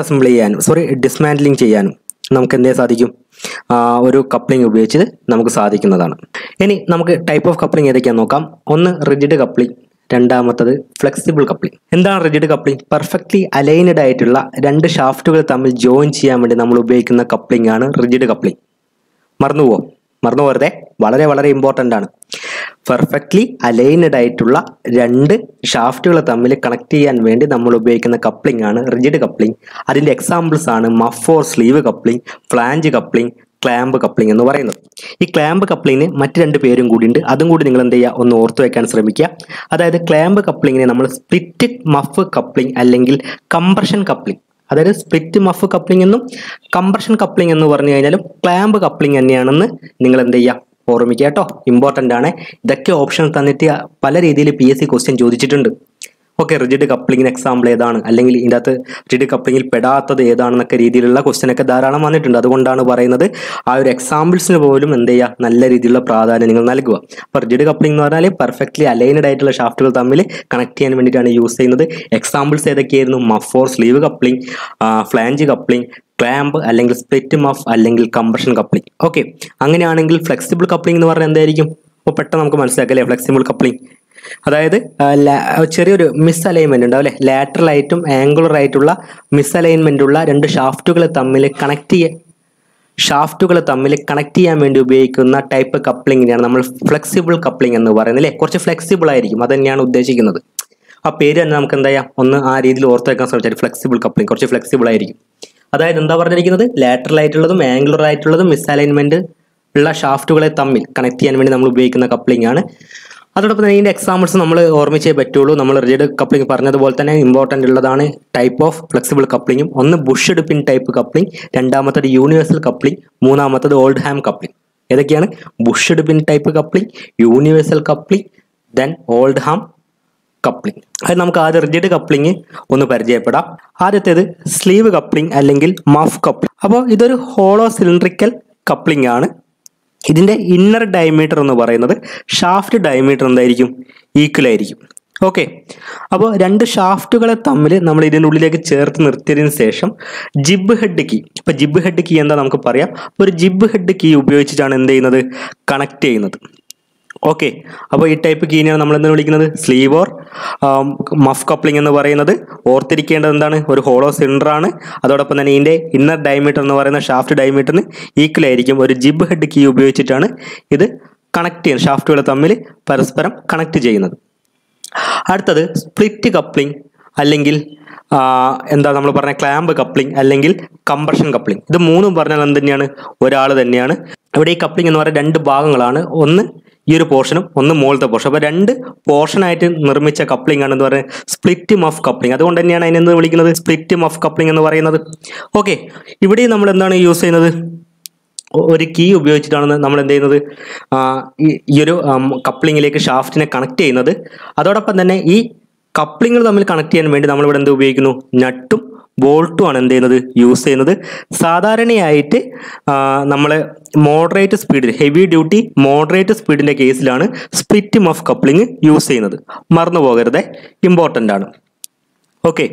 ഡിസ്മാൻഡ്ലിങ് ചെയ്യാനും നമുക്ക് എന്തേ സാധിക്കും, ഒരു കപ്ലിംഗ് ഉപയോഗിച്ച് നമുക്ക് സാധിക്കുന്നതാണ്. ഇനി നമുക്ക് ടൈപ്പ് ഓഫ് കപ്ലിംഗ് ഏതൊക്കെയാണെന്ന് നോക്കാം. ഒന്ന് റിജിഡ് കപ്ലിംഗ്, രണ്ടാമത്തത് ഫ്ലെക്സിബിൾ കപ്ലിംഗ്. എന്താണ് റിജിഡ് കപ്ലിംഗ്? പെർഫെക്റ്റ്ലി അലൈൻഡ് ആയിട്ടുള്ള രണ്ട് ഷാഫ്റ്റുകൾ തമ്മിൽ ജോയിൻ ചെയ്യാൻ വേണ്ടി നമ്മൾ ഉപയോഗിക്കുന്ന കപ്ലിംഗ് ആണ് റിജിഡ് കപ്ലിംഗ്. മറന്നു പോകരുതേ, വളരെ വളരെ ഇമ്പോർട്ടൻ്റ് ആണ്. പെർഫെക്റ്റ്ലി അലൈൻഡ് ആയിട്ടുള്ള രണ്ട് ഷാഫ്റ്റുകൾ തമ്മിൽ കണക്ട് ചെയ്യാൻ വേണ്ടി നമ്മൾ ഉപയോഗിക്കുന്ന കപ്ലിംഗ് ആണ് റിജിഡ് കപ്ലിംഗ്. അതിൻ്റെ എക്സാമ്പിൾസ് ആണ് muff or sleeve coupling, flange coupling, clamp coupling എന്ന് പറയുന്നത്. ഈ ക്ലാമ്പ് കപ്ലിങ്ങിന് മറ്റ് രണ്ട് പേരും കൂടിയുണ്ട്. അതും കൂടി നിങ്ങൾ എന്ത് ചെയ്യുക, ഒന്ന് ഓർത്തു വെക്കാൻ ശ്രമിക്കുക. അതായത് ക്ലാമ്പ് കപ്ലിങ്ങിനെ നമ്മൾ സ്പ്ലിറ്റ് മഫ് കപ്ലിംഗ് അല്ലെങ്കിൽ കംപ്രഷൻ കപ്ലിംഗ്, അതായത് സ്പ്ലിറ്റ് മഫ് കപ്ലിംഗ് എന്നും കംപ്രഷൻ കപ്ലിംഗ് എന്ന് പറഞ്ഞു കഴിഞ്ഞാലും ക്ലാമ്പ് കപ്ലിംഗ് തന്നെയാണെന്ന് നിങ്ങൾ എന്ത് ചെയ്യുക, ഓർമ്മിക്കുക കേട്ടോ. ഇമ്പോർട്ടൻ്റ് ആണ്. ഇതൊക്കെ ഓപ്ഷൻ തന്നിട്ട് പല രീതിയിൽ PSC ക്വസ്റ്റ്യൻ ചോദിച്ചിട്ടുണ്ട്. ഓക്കെ, റിജിഡ് കപ്ലിങ്ങിന് എക്സാമ്പിൾ ഏതാണ്, അല്ലെങ്കിൽ ഇതിൻ്റെ അകത്ത് റിജിഡ് കപ്ലിങ്ങിൽ പെടാത്തത് ഏതാണെന്നൊക്കെ രീതിയിലുള്ള ക്വസ്റ്റ്യനൊക്കെ ധാരാളം വന്നിട്ടുണ്ട്. അതുകൊണ്ടാണ് പറയുന്നത് ആ ഒരു എക്സാമ്പിൾസിന് പോലും എന്ത് ചെയ്യുക, നല്ല രീതിയിലുള്ള പ്രാധാന്യം നിങ്ങൾ നൽകുക. അപ്പോൾ റിജിഡ് കപ്ലിംഗ് എന്ന് പറഞ്ഞാൽ പെർഫെക്റ്റ്ലി അലൈൻഡ് ആയിട്ടുള്ള ഷാഫ്റ്റുകൾ തമ്മിൽ കണക്ട് ചെയ്യാൻ വേണ്ടിയിട്ടാണ് യൂസ് ചെയ്യുന്നത്. എക്സാമ്പിൾസ് ഏതൊക്കെയായിരുന്നു? Muff or sleeve coupling, flange coupling, clamp അല്ലെങ്കിൽ സ്പ്ലിറ്റ് മഫ് അല്ലെങ്കിൽ കംപ്രഷൻ കപ്ലിംഗ്. ഓക്കെ, അങ്ങനെയാണെങ്കിൽ ഫ്ലെക്സിബിൾ കപ്ലിംഗ് എന്ന് പറഞ്ഞാൽ എന്തായിരിക്കും? അപ്പോൾ പെട്ടെന്ന് നമുക്ക് മനസ്സിലാക്കാം അല്ലേ. ഫ്ലെക്സിബിൾ കപ്ലിംഗ് അതായത് ചെറിയൊരു മിസ് അലൈൻമെന്റ് ഉണ്ടാവും അല്ലെ, ലാറ്ററൽ ആയിട്ടും ആംഗുലർ ആയിട്ടുള്ള മിസ് അലൈൻമെന്റ് ഉള്ള രണ്ട് ഷാഫ്റ്റുകൾ തമ്മിൽ കണക്ട് ചെയ്യാൻ വേണ്ടി ഉപയോഗിക്കുന്ന ടൈപ്പ് കപ്ലിങ്ങിനെയാണ് നമ്മൾ ഫ്ലെക്സിബിൾ കപ്ലിംഗ് എന്ന് പറയുന്നത് അല്ലേ. കുറച്ച് ഫ്ലെക്സിബിൾ ആയിരിക്കും, അത് തന്നെയാണ് ഉദ്ദേശിക്കുന്നത്. ആ പേര് തന്നെ നമുക്ക് എന്താ ചെയ്യാം, ഒന്ന് ആ രീതിയിൽ ഓർത്ത് വെക്കാൻ ശ്രമിച്ചാൽ ഫ്ലെക്സിബിൾ കപ്ലിംഗ് കുറച്ച് ഫ്ലെക്സിബിൾ ആയിരിക്കും. അതായത് എന്താ പറഞ്ഞിരിക്കുന്നത്, ലാറ്ററൽ ആയിട്ടുള്ളതും ആംഗുലർ ആയിട്ടുള്ളതും മിസ് അലൈൻമെന്റ് ഉള്ള ഷാഫ്റ്റുകളെ തമ്മിൽ കണക്ട് ചെയ്യാൻ വേണ്ടി നമ്മൾ ഉപയോഗിക്കുന്ന കപ്ലിംഗ് ആണ്. അതോടൊപ്പം തന്നെ ഇതിൻ്റെ എക്സാമ്പിൾസ് നമ്മൾ ഓർമ്മിച്ചേ പറ്റുള്ളൂ. നമ്മൾ റിജിഡ് കപ്ലിംഗ് പറഞ്ഞതുപോലെ തന്നെ ഇമ്പോർട്ടൻ്റ് ഉള്ളതാണ് ടൈപ്പ് ഓഫ് ഫ്ലെക്സിബിൾ കപ്ലിങ്ങും. ഒന്ന് ബുഷ്ഡ് പിൻ ടൈപ്പ് കപ്ലിംഗ്, രണ്ടാമത്തത് യൂണിവേഴ്സൽ കപ്ലിംഗ്, മൂന്നാമത്തത് ഓൾഡ്ഹാം കപ്ലിംഗ്. ഏതൊക്കെയാണ്? Bushed pin type coupling, universal coupling, then Oldham coupling. അത് നമുക്ക് ആദ്യം റിജിഡ് കപ്ലിംഗ് ഒന്ന് പരിചയപ്പെടാം. ആദ്യത്തേത് സ്ലീവ് കപ്ലിംഗ് അല്ലെങ്കിൽ മഫ് കപ്ലിംഗ്. അപ്പോൾ ഇതൊരു ഹോളോ സിലിണ്ടറിക്കൽ കപ്ലിംഗ് ആണ്. ഇതിൻ്റെ ഇന്നർ ഡയമീറ്റർ എന്ന് പറയുന്നത് ഷാഫ്റ്റ് ഡയമീറ്റർ എന്തായിരിക്കും? ഈക്വൽ ആയിരിക്കും. ഓക്കെ, അപ്പോൾ രണ്ട് ഷാഫ്റ്റുകളെ തമ്മിൽ നമ്മൾ ഇതിൻ്റെ ഉള്ളിലേക്ക് ചേർത്ത് നിർത്തിയതിന് ശേഷം ജിബ് ഹെഡ് കീ, ഇപ്പോൾ ജിബ് ഹെഡ് കീ എന്താ നമുക്ക് പറയാം. ഒരു ജിബ് ഹെഡ് കീ ഉപയോഗിച്ചിട്ടാണ് എന്ത് ചെയ്യുന്നത്, കണക്ട് ചെയ്യുന്നത്. ഓക്കെ, അപ്പോൾ ഈ ടൈപ്പ് കീനെയാണ് നമ്മൾ എന്താണ് വിളിക്കുന്നത്? സ്ലീവ് ഓർ മഫ് കപ്ലിംഗ് എന്ന് പറയുന്നത്. ഓർത്തിരിക്കേണ്ടത് എന്താണ്? ഒരു ഹോളോ സിലിണ്ടർ ആണ്. അതോടൊപ്പം തന്നെ ഇതിൻ്റെ ഇന്നർ ഡയമീറ്റർ എന്ന് പറയുന്ന ഷാഫ്റ്റ് ഡയമീറ്ററിന് ഈക്വൽ ആയിരിക്കും. ഒരു ജിബ് ഹെഡ് കീ ഉപയോഗിച്ചിട്ടാണ് ഇത് കണക്ട് ചെയ്യുന്നത്, ഷാഫ്റ്റുകൾ തമ്മിൽ പരസ്പരം കണക്ട് ചെയ്യുന്നത്. അടുത്തത് സ്പ്ലിറ്റ് കപ്ലിംഗ് അല്ലെങ്കിൽ എന്താ നമ്മൾ പറഞ്ഞ ക്ലാമ്പ് കപ്ലിംഗ് അല്ലെങ്കിൽ കംപ്രഷൻ കപ്ലിംഗ്. ഇത് മൂന്നും പറഞ്ഞാൽ എന്ത് തന്നെയാണ്? ഒരാൾ തന്നെയാണ്. ഇവിടെ ഈ കപ്ലിംഗ് എന്ന് പറയുന്ന രണ്ട് ഭാഗങ്ങളാണ്. ഒന്ന് ഈ ഒരു പോർഷനും ഒന്ന് മുകളിലത്തെ പോർഷൻ. അപ്പോൾ രണ്ട് പോർഷനായിട്ട് നിർമ്മിച്ച കപ്ലിംഗ് ആണ് എന്ന് പറയുന്നത് സ്പ്ലിറ്റ് മഫ് കപ്ലിംഗ്. അതുകൊണ്ട് തന്നെയാണ് അതിനെന്ത് വിളിക്കുന്നത്? സ്പ്ലിറ്റ് മഫ് കപ്ലിംഗ് എന്ന് പറയുന്നത്. ഓക്കെ, ഇവിടെ നമ്മൾ എന്താണ് യൂസ് ചെയ്യുന്നത്? ഒരു കീ ഉപയോഗിച്ചിട്ടാണ് നമ്മൾ എന്ത് ചെയ്യുന്നത്, ഈ ഒരു കപ്ലിങ്ങിലേക്ക് ഷാഫ്റ്റിനെ കണക്ട് ചെയ്യുന്നത്. അതോടൊപ്പം തന്നെ ഈ കപ്ലിങ്ങൾ തമ്മിൽ കണക്ട് ചെയ്യാൻ വേണ്ടി നമ്മളിവിടെ എന്ത് ഉപയോഗിക്കുന്നു? നട്ടും ബോൾട്ടും ആണ് എന്ത് ചെയ്യുന്നത്, യൂസ് ചെയ്യുന്നത്. സാധാരണയായിട്ട് നമ്മൾ മോഡറേറ്റ് സ്പീഡിൽ, ഹെവി ഡ്യൂട്ടി മോഡറേറ്റ് സ്പീഡിൻ്റെ കേസിലാണ് സ്പ്ലിറ്റ് മഫ് കപ്ലിംഗ് യൂസ് ചെയ്യുന്നത്. മറന്നു പോകരുത്, ഇമ്പോർട്ടൻ്റ് ആണ്. ഓക്കെ,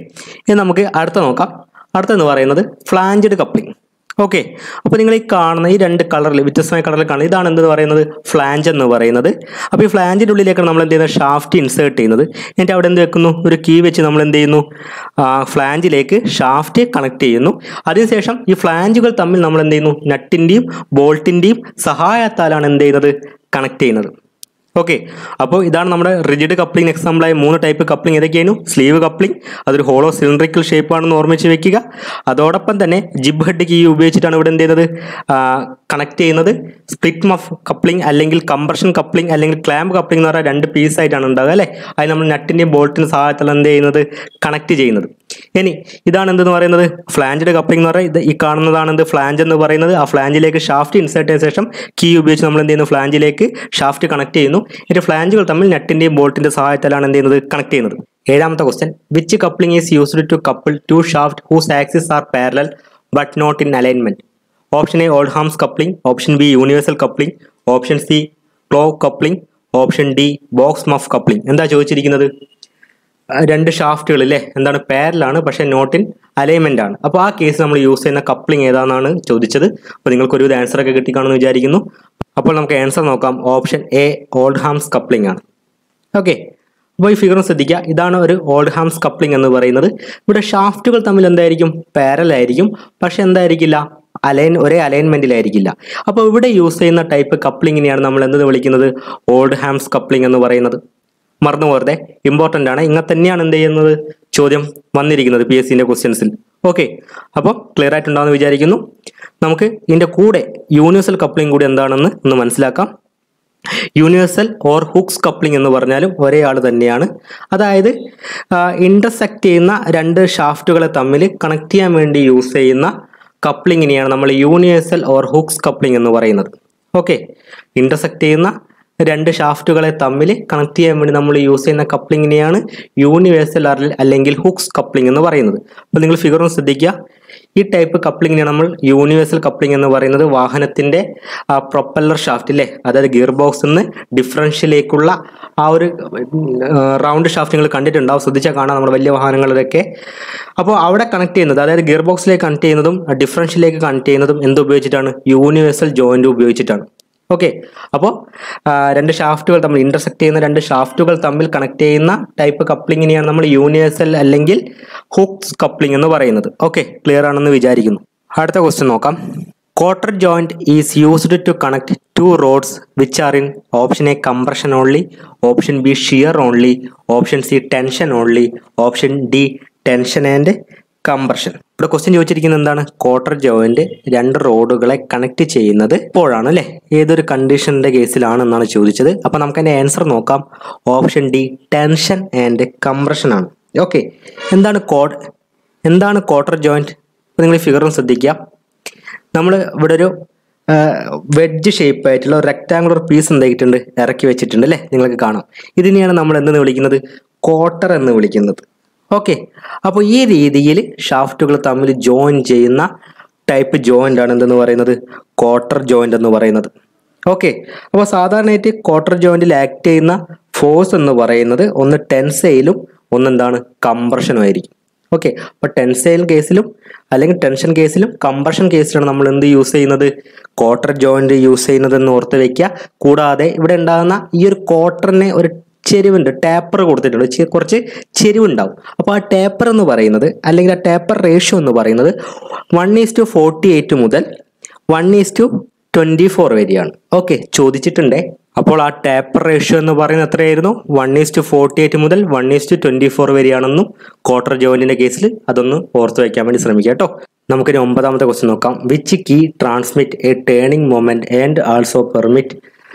ഇനി നമുക്ക് അടുത്ത നോക്കാം. അടുത്തെന്ന് പറയുന്നത് ഫ്ലാഞ്ചഡ് കപ്ലിംഗ്. ഓക്കെ, അപ്പോൾ നിങ്ങൾ ഈ കാണുന്ന ഈ രണ്ട് കളറിൽ, വ്യത്യസ്തമായ കളറിൽ കാണുന്നത്, ഇതാണ് എന്തെന്ന് പറയുന്നത്? ഫ്ലാഞ്ച് എന്ന് പറയുന്നത്. അപ്പോൾ ഈ ഫ്ലാഞ്ചിൻ്റെ ഉള്ളിലേക്കാണ് നമ്മൾ എന്ത് ചെയ്യുന്നത്? ഷാഫ്റ്റ് ഇൻസേർട്ട് ചെയ്യുന്നത്. എന്നിട്ട് അവിടെ എന്ത് വെക്കുന്നു? ഒരു കീ വെച്ച് നമ്മൾ എന്ത് ചെയ്യുന്നു? ഫ്ലാഞ്ചിലേക്ക് ഷാഫ്റ്റ് കണക്ട് ചെയ്യുന്നു. അതിനുശേഷം ഈ ഫ്ലാഞ്ചുകൾ തമ്മിൽ നമ്മൾ എന്ത് ചെയ്യുന്നു? നട്ടിൻ്റെയും ബോൾട്ടിൻ്റെയും സഹായത്താലാണ് എന്ത് ചെയ്യുന്നത്? കണക്ട് ചെയ്യുന്നത്. ഓക്കെ, അപ്പോൾ ഇതാണ് നമ്മുടെ റിജിഡ് കപ്ലിംഗ് എക്സാമ്പിളായ 3 ടൈപ്പ് കപ്ലിംഗ്. ഏതൊക്കെയായിരുന്നു? സ്ലീവ് കപ്ലിംഗ്, അതൊരു ഹോളോ സിലിണ്ടറിക്കൽ ഷേപ്പാണെന്ന് ഓർമ്മിച്ച് വെക്കുക. അതോടൊപ്പം തന്നെ ജിബ് ഹെഡ് കീ ഉപയോഗിച്ചിട്ടാണ് ഇവിടെ എന്ത് ചെയ്യുന്നത്? കണക്ട് ചെയ്യുന്നത്. സ്പ്ലിറ്റ് മഫ് കപ്ലിംഗ് അല്ലെങ്കിൽ കംപ്രഷൻ കപ്ലിംഗ് അല്ലെങ്കിൽ ക്ലാമ്പ് കപ്ലിംഗ് എന്ന് പറഞ്ഞാൽ 2 പീസായിട്ടാണ് ഉണ്ടാകുക അല്ലേ. അത് നമ്മൾ നട്ടിൻ്റെയും ബോൾട്ടിൻ്റെ സഹായത്തിൽ എന്ത് ചെയ്യുന്നത്? കണക്ട് ചെയ്യുന്നത്. ഇനി ഇതാണ് എന്തെന്ന് പറയുന്നത്? ഫ്ലാഞ്ചഡ് കപ്ലിംഗ് എന്ന് പറയുന്നത്. ഈ കാണുന്നതാണ് എന്ത്? ഫ്ലാഞ്ച് എന്ന് പറയുന്നത്. ആ ഫ്ലാഞ്ചിലേക്ക് ഷാഫ്റ്റ് ഇൻസേർട്ട് ചെയ്ത ശേഷം കീ ഉപയോഗിച്ച് നമ്മൾ എന്ത് ചെയ്യുന്നു? ഫ്ലാഞ്ചിലേക്ക് ഷാഫ്റ്റ് കണക്ട് ചെയ്യുന്നു. എന്നിട്ട് ഫ്ലാഞ്ചുകൾ തമ്മിൽ നട്ടിൻ്റെയും ബോൾട്ടിൻ്റെ സഹായത്താലാണ് എന്ത് ചെയ്യുന്നത്? കണക്ട് ചെയ്യുന്നത്. 7ാമത്തെ question, which coupling is used to couple 2 shaft whose axis are parallel but not in alignment? Option A Oldham's coupling, option B universal coupling, option C claw coupling, option D box muff coupling. എന്താ ചോദിച്ചിരിക്കുന്നത്? രണ്ട് ഷാഫ്റ്റുകൾ അല്ലേ, എന്താണ്? പാരലാണ്, പക്ഷേ not in alignment ആണ്. അപ്പോൾ ആ case നമ്മൾ യൂസ് ചെയ്യുന്ന കപ്ലിംഗ് ഏതാണെന്നാണ് ചോദിച്ചത്. അപ്പോൾ നിങ്ങൾക്കൊരു ആൻസർ ഒക്കെ കിട്ടിക്കാണെന്ന് വിചാരിക്കുന്നു. അപ്പോൾ നമുക്ക് ആൻസർ നോക്കാം. ഓപ്ഷൻ എ ഓൾഡ്ഹാംസ് കപ്ലിംഗ് ആണ്. ഓക്കെ, അപ്പോൾ ഈ ഫിഗർ ശ്രദ്ധിക്കുക, ഇതാണ് ഒരു ഓൾഡ്ഹാംസ് കപ്ലിംഗ് എന്ന് പറയുന്നത്. ഇവിടെ ഷാഫ്റ്റുകൾ തമ്മിൽ എന്തായിരിക്കും, പാരലൽ ആയിരിക്കും, പക്ഷെ എന്തായിരിക്കില്ല, ഒരേ അലൈൻമെന്റിലായിരിക്കില്ല. അപ്പോൾ ഇവിടെ യൂസ് ചെയ്യുന്ന ടൈപ്പ് കപ്ലിങ്ങിനെയാണ് നമ്മൾ എന്ത് വിളിക്കുന്നത്, ഓൾഡ്ഹാംസ് കപ്ലിംഗ് എന്ന് പറയുന്നത്. മറന്നു പോകരുതേ, ഇമ്പോർട്ടൻ്റ് ആണ്. ഇങ്ങനെ തന്നെയാണ് എന്ത് ചെയ്യുന്നത്, ചോദ്യം വന്നിരിക്കുന്നത് PSCന്റെ ക്വസ്റ്റ്യൻസിൽ. ഓക്കെ, അപ്പോൾ ക്ലിയർ ആയിട്ടുണ്ടാവുമെന്ന് വിചാരിക്കുന്നു. നമുക്ക് ഇതിൻ്റെ കൂടെ യൂണിവേഴ്സൽ കപ്ലിംഗ് കൂടി എന്താണെന്ന് ഒന്ന് മനസ്സിലാക്കാം. യൂണിവേഴ്സൽ ഓർ ഹുക്സ് കപ്ലിംഗ് എന്ന് പറഞ്ഞാലും ഒരേ ആൾ തന്നെയാണ്. അതായത് ഇന്റർസെക്ട് ചെയ്യുന്ന രണ്ട് ഷാഫ്റ്റുകളെ തമ്മിൽ കണക്ട് ചെയ്യാൻ വേണ്ടി യൂസ് ചെയ്യുന്ന കപ്ലിങ്ങിനെയാണ് നമ്മൾ യൂണിവേഴ്സൽ ഓർ ഹുക്സ് കപ്ലിംഗ് എന്ന് പറയുന്നത്. ഓക്കെ, ഇന്റർസെക്ട് ചെയ്യുന്ന രണ്ട് ഷാഫ്റ്റുകളെ തമ്മിൽ കണക്ട് ചെയ്യാൻ വേണ്ടി നമ്മൾ യൂസ് ചെയ്യുന്ന കപ്ലിങ്ങിനെയാണ് യൂണിവേഴ്സൽ അല്ലെങ്കിൽ ഹുക്സ് കപ്ലിംഗ് എന്ന് പറയുന്നത്. അപ്പോൾ നിങ്ങൾ ഫിഗർ ഒന്ന് ശ്രദ്ധിക്കുക. ഈ ടൈപ്പ് കപ്ലിങ്ങിനെയാണ് നമ്മൾ യൂണിവേഴ്സൽ കപ്ലിംഗ് എന്ന് പറയുന്നത്. വാഹനത്തിൻ്റെ പ്രൊപ്പല്ലർ ഷാഫ്റ്റ് അല്ലേ, അതായത് ഗിയർ ബോക്സിൽ നിന്ന് ഡിഫറൻഷ്യലേക്കുള്ള ആ ഒരു റൗണ്ട് ഷാഫ്റ്റ് നിങ്ങൾ കണ്ടിട്ടുണ്ടാവും, ശ്രദ്ധിച്ചാൽ കാണാം നമ്മുടെ വലിയ വാഹനങ്ങളിലൊക്കെ. അപ്പോൾ അവിടെ കണക്ട് ചെയ്യുന്നത്, അതായത് ഗിയർ ബോക്സിലേക്ക് കണക്ട് ചെയ്യുന്നതും ഡിഫറൻഷ്യലേക്ക് കണക്ട് ചെയ്യുന്നതും എന്ത് ഉപയോഗിച്ചിട്ടാണ്, യൂണിവേഴ്സൽ ജോയിന്റ് ഉപയോഗിച്ചിട്ടാണ്. ഓക്കെ, അപ്പോൾ രണ്ട് ഷാഫ്റ്റുകൾ തമ്മിൽ ഇന്റർസെക്ട് ചെയ്യുന്ന രണ്ട് ഷാഫ്റ്റുകൾ തമ്മിൽ കണക്ട് ചെയ്യുന്ന ടൈപ്പ് കപ്ലിങ്ങിനെയാണ് നമ്മൾ യൂണിവേഴ്സൽ അല്ലെങ്കിൽ ഹുക്സ് കപ്ലിംഗ് എന്ന് പറയുന്നത്. ഓക്കെ, ക്ലിയർ ആണെന്ന് വിചാരിക്കുന്നു. അടുത്ത ക്വസ്റ്റ്യൻ നോക്കാം. Cotter joint is used to connect two rods which are in option A compression only, option B shear only, option C tension only, option D tension and compression. ഇവിടെ question ചോദിച്ചിരിക്കുന്നത് എന്താണ്, quarter joint രണ്ട് റോഡുകളെ connect ചെയ്യുന്നത് എപ്പോഴാണ് അല്ലേ, ഏതൊരു കണ്ടീഷന്റെ കേസിലാണ് എന്നാണ് ചോദിച്ചത്. അപ്പോൾ നമുക്ക് അതിന്റെ ആൻസർ നോക്കാം. Option D tension and compression ആണ്. ഓക്കെ, എന്താണ് ക്വാർട്ടർ ജോയിന്റ്? അപ്പോൾ നിങ്ങൾ ഈ ഫിഗറും ശ്രദ്ധിക്കുക. നമ്മൾ ഇവിടെ ഒരു വെഡ്ജ് ഷേപ്പ് ആയിട്ടുള്ള ഒരു റെക്ടാങ്കുലർ പീസ് എന്തായിട്ടുണ്ട്, ഇറക്കി വെച്ചിട്ടുണ്ട് അല്ലേ, നിങ്ങൾക്ക് കാണാം. ഇതിനെയാണ് നമ്മൾ എന്തെന്ന് വിളിക്കുന്നത്, ക്വാർട്ടർ എന്ന് വിളിക്കുന്നത്. ഓക്കെ, അപ്പോൾ ഈ രീതിയിൽ ഷാഫ്റ്റുകൾ തമ്മിൽ ജോയിൻ ചെയ്യുന്ന ടൈപ്പ് ജോയിന്റ് ആണ് എന്തെന്ന് പറയുന്നത്, ക്വാർട്ടർ ജോയിന്റ് എന്ന് പറയുന്നത്. ഓക്കെ, അപ്പോൾ സാധാരണയായിട്ട് ക്വാർട്ടർ ജോയിന്റിൽ ആക്ട് ചെയ്യുന്ന ഫോഴ്സ് എന്ന് പറയുന്നത് ഒന്ന് ടെൻസൈലും ഒന്നെന്താണ്, കംപ്രഷനും ആയിരിക്കും. ഓക്കെ, അപ്പോൾ ടെൻസൈൽ കേസിലും അല്ലെങ്കിൽ ടെൻഷൻ കേസിലും കംപ്രഷൻ കേസിലാണ് നമ്മൾ എന്ത് യൂസ് ചെയ്യുന്നത്, ക്വാർട്ടർ ജോയിന്റ് യൂസ് ചെയ്യുന്നതെന്ന് ഓർത്ത് വെക്കുക. കൂടാതെ ഇവിടെ ഉണ്ടാകുന്ന ഈ ഒരു ക്വാർട്ടറിനെ ഒരു ചെരിവുണ്ട്, ടാപ്പർ കൊടുത്തിട്ടുണ്ട്, കുറച്ച് ചെരിവുണ്ടാവും. അപ്പോൾ ആ ടാപ്പർ എന്ന് പറയുന്നത് അല്ലെങ്കിൽ ആ ടാപ്പർ റേഷ്യോ എന്ന് പറയുന്നത് 1:48 മുതൽ 1:24 വരെയാണ്. ഓക്കെ, ചോദിച്ചിട്ടുണ്ടേ. അപ്പോൾ ആ ടാപ്പർ റേഷ്യോ എന്ന് പറയുന്നത് എത്രയായിരുന്നു, 1:48 മുതൽ 1:24 വരെയാണെന്നും ക്വാർട്ടർ ജോയിന്റിന്റെ കേസിൽ അതൊന്ന് ഓർത്ത് വയ്ക്കാൻ വേണ്ടി ശ്രമിക്കുക കേട്ടോ. നമുക്കൊരു 9ാമത്തെ ക്വസ്റ്റ്യൻ നോക്കാം. Which key transmit a turning moment and also permit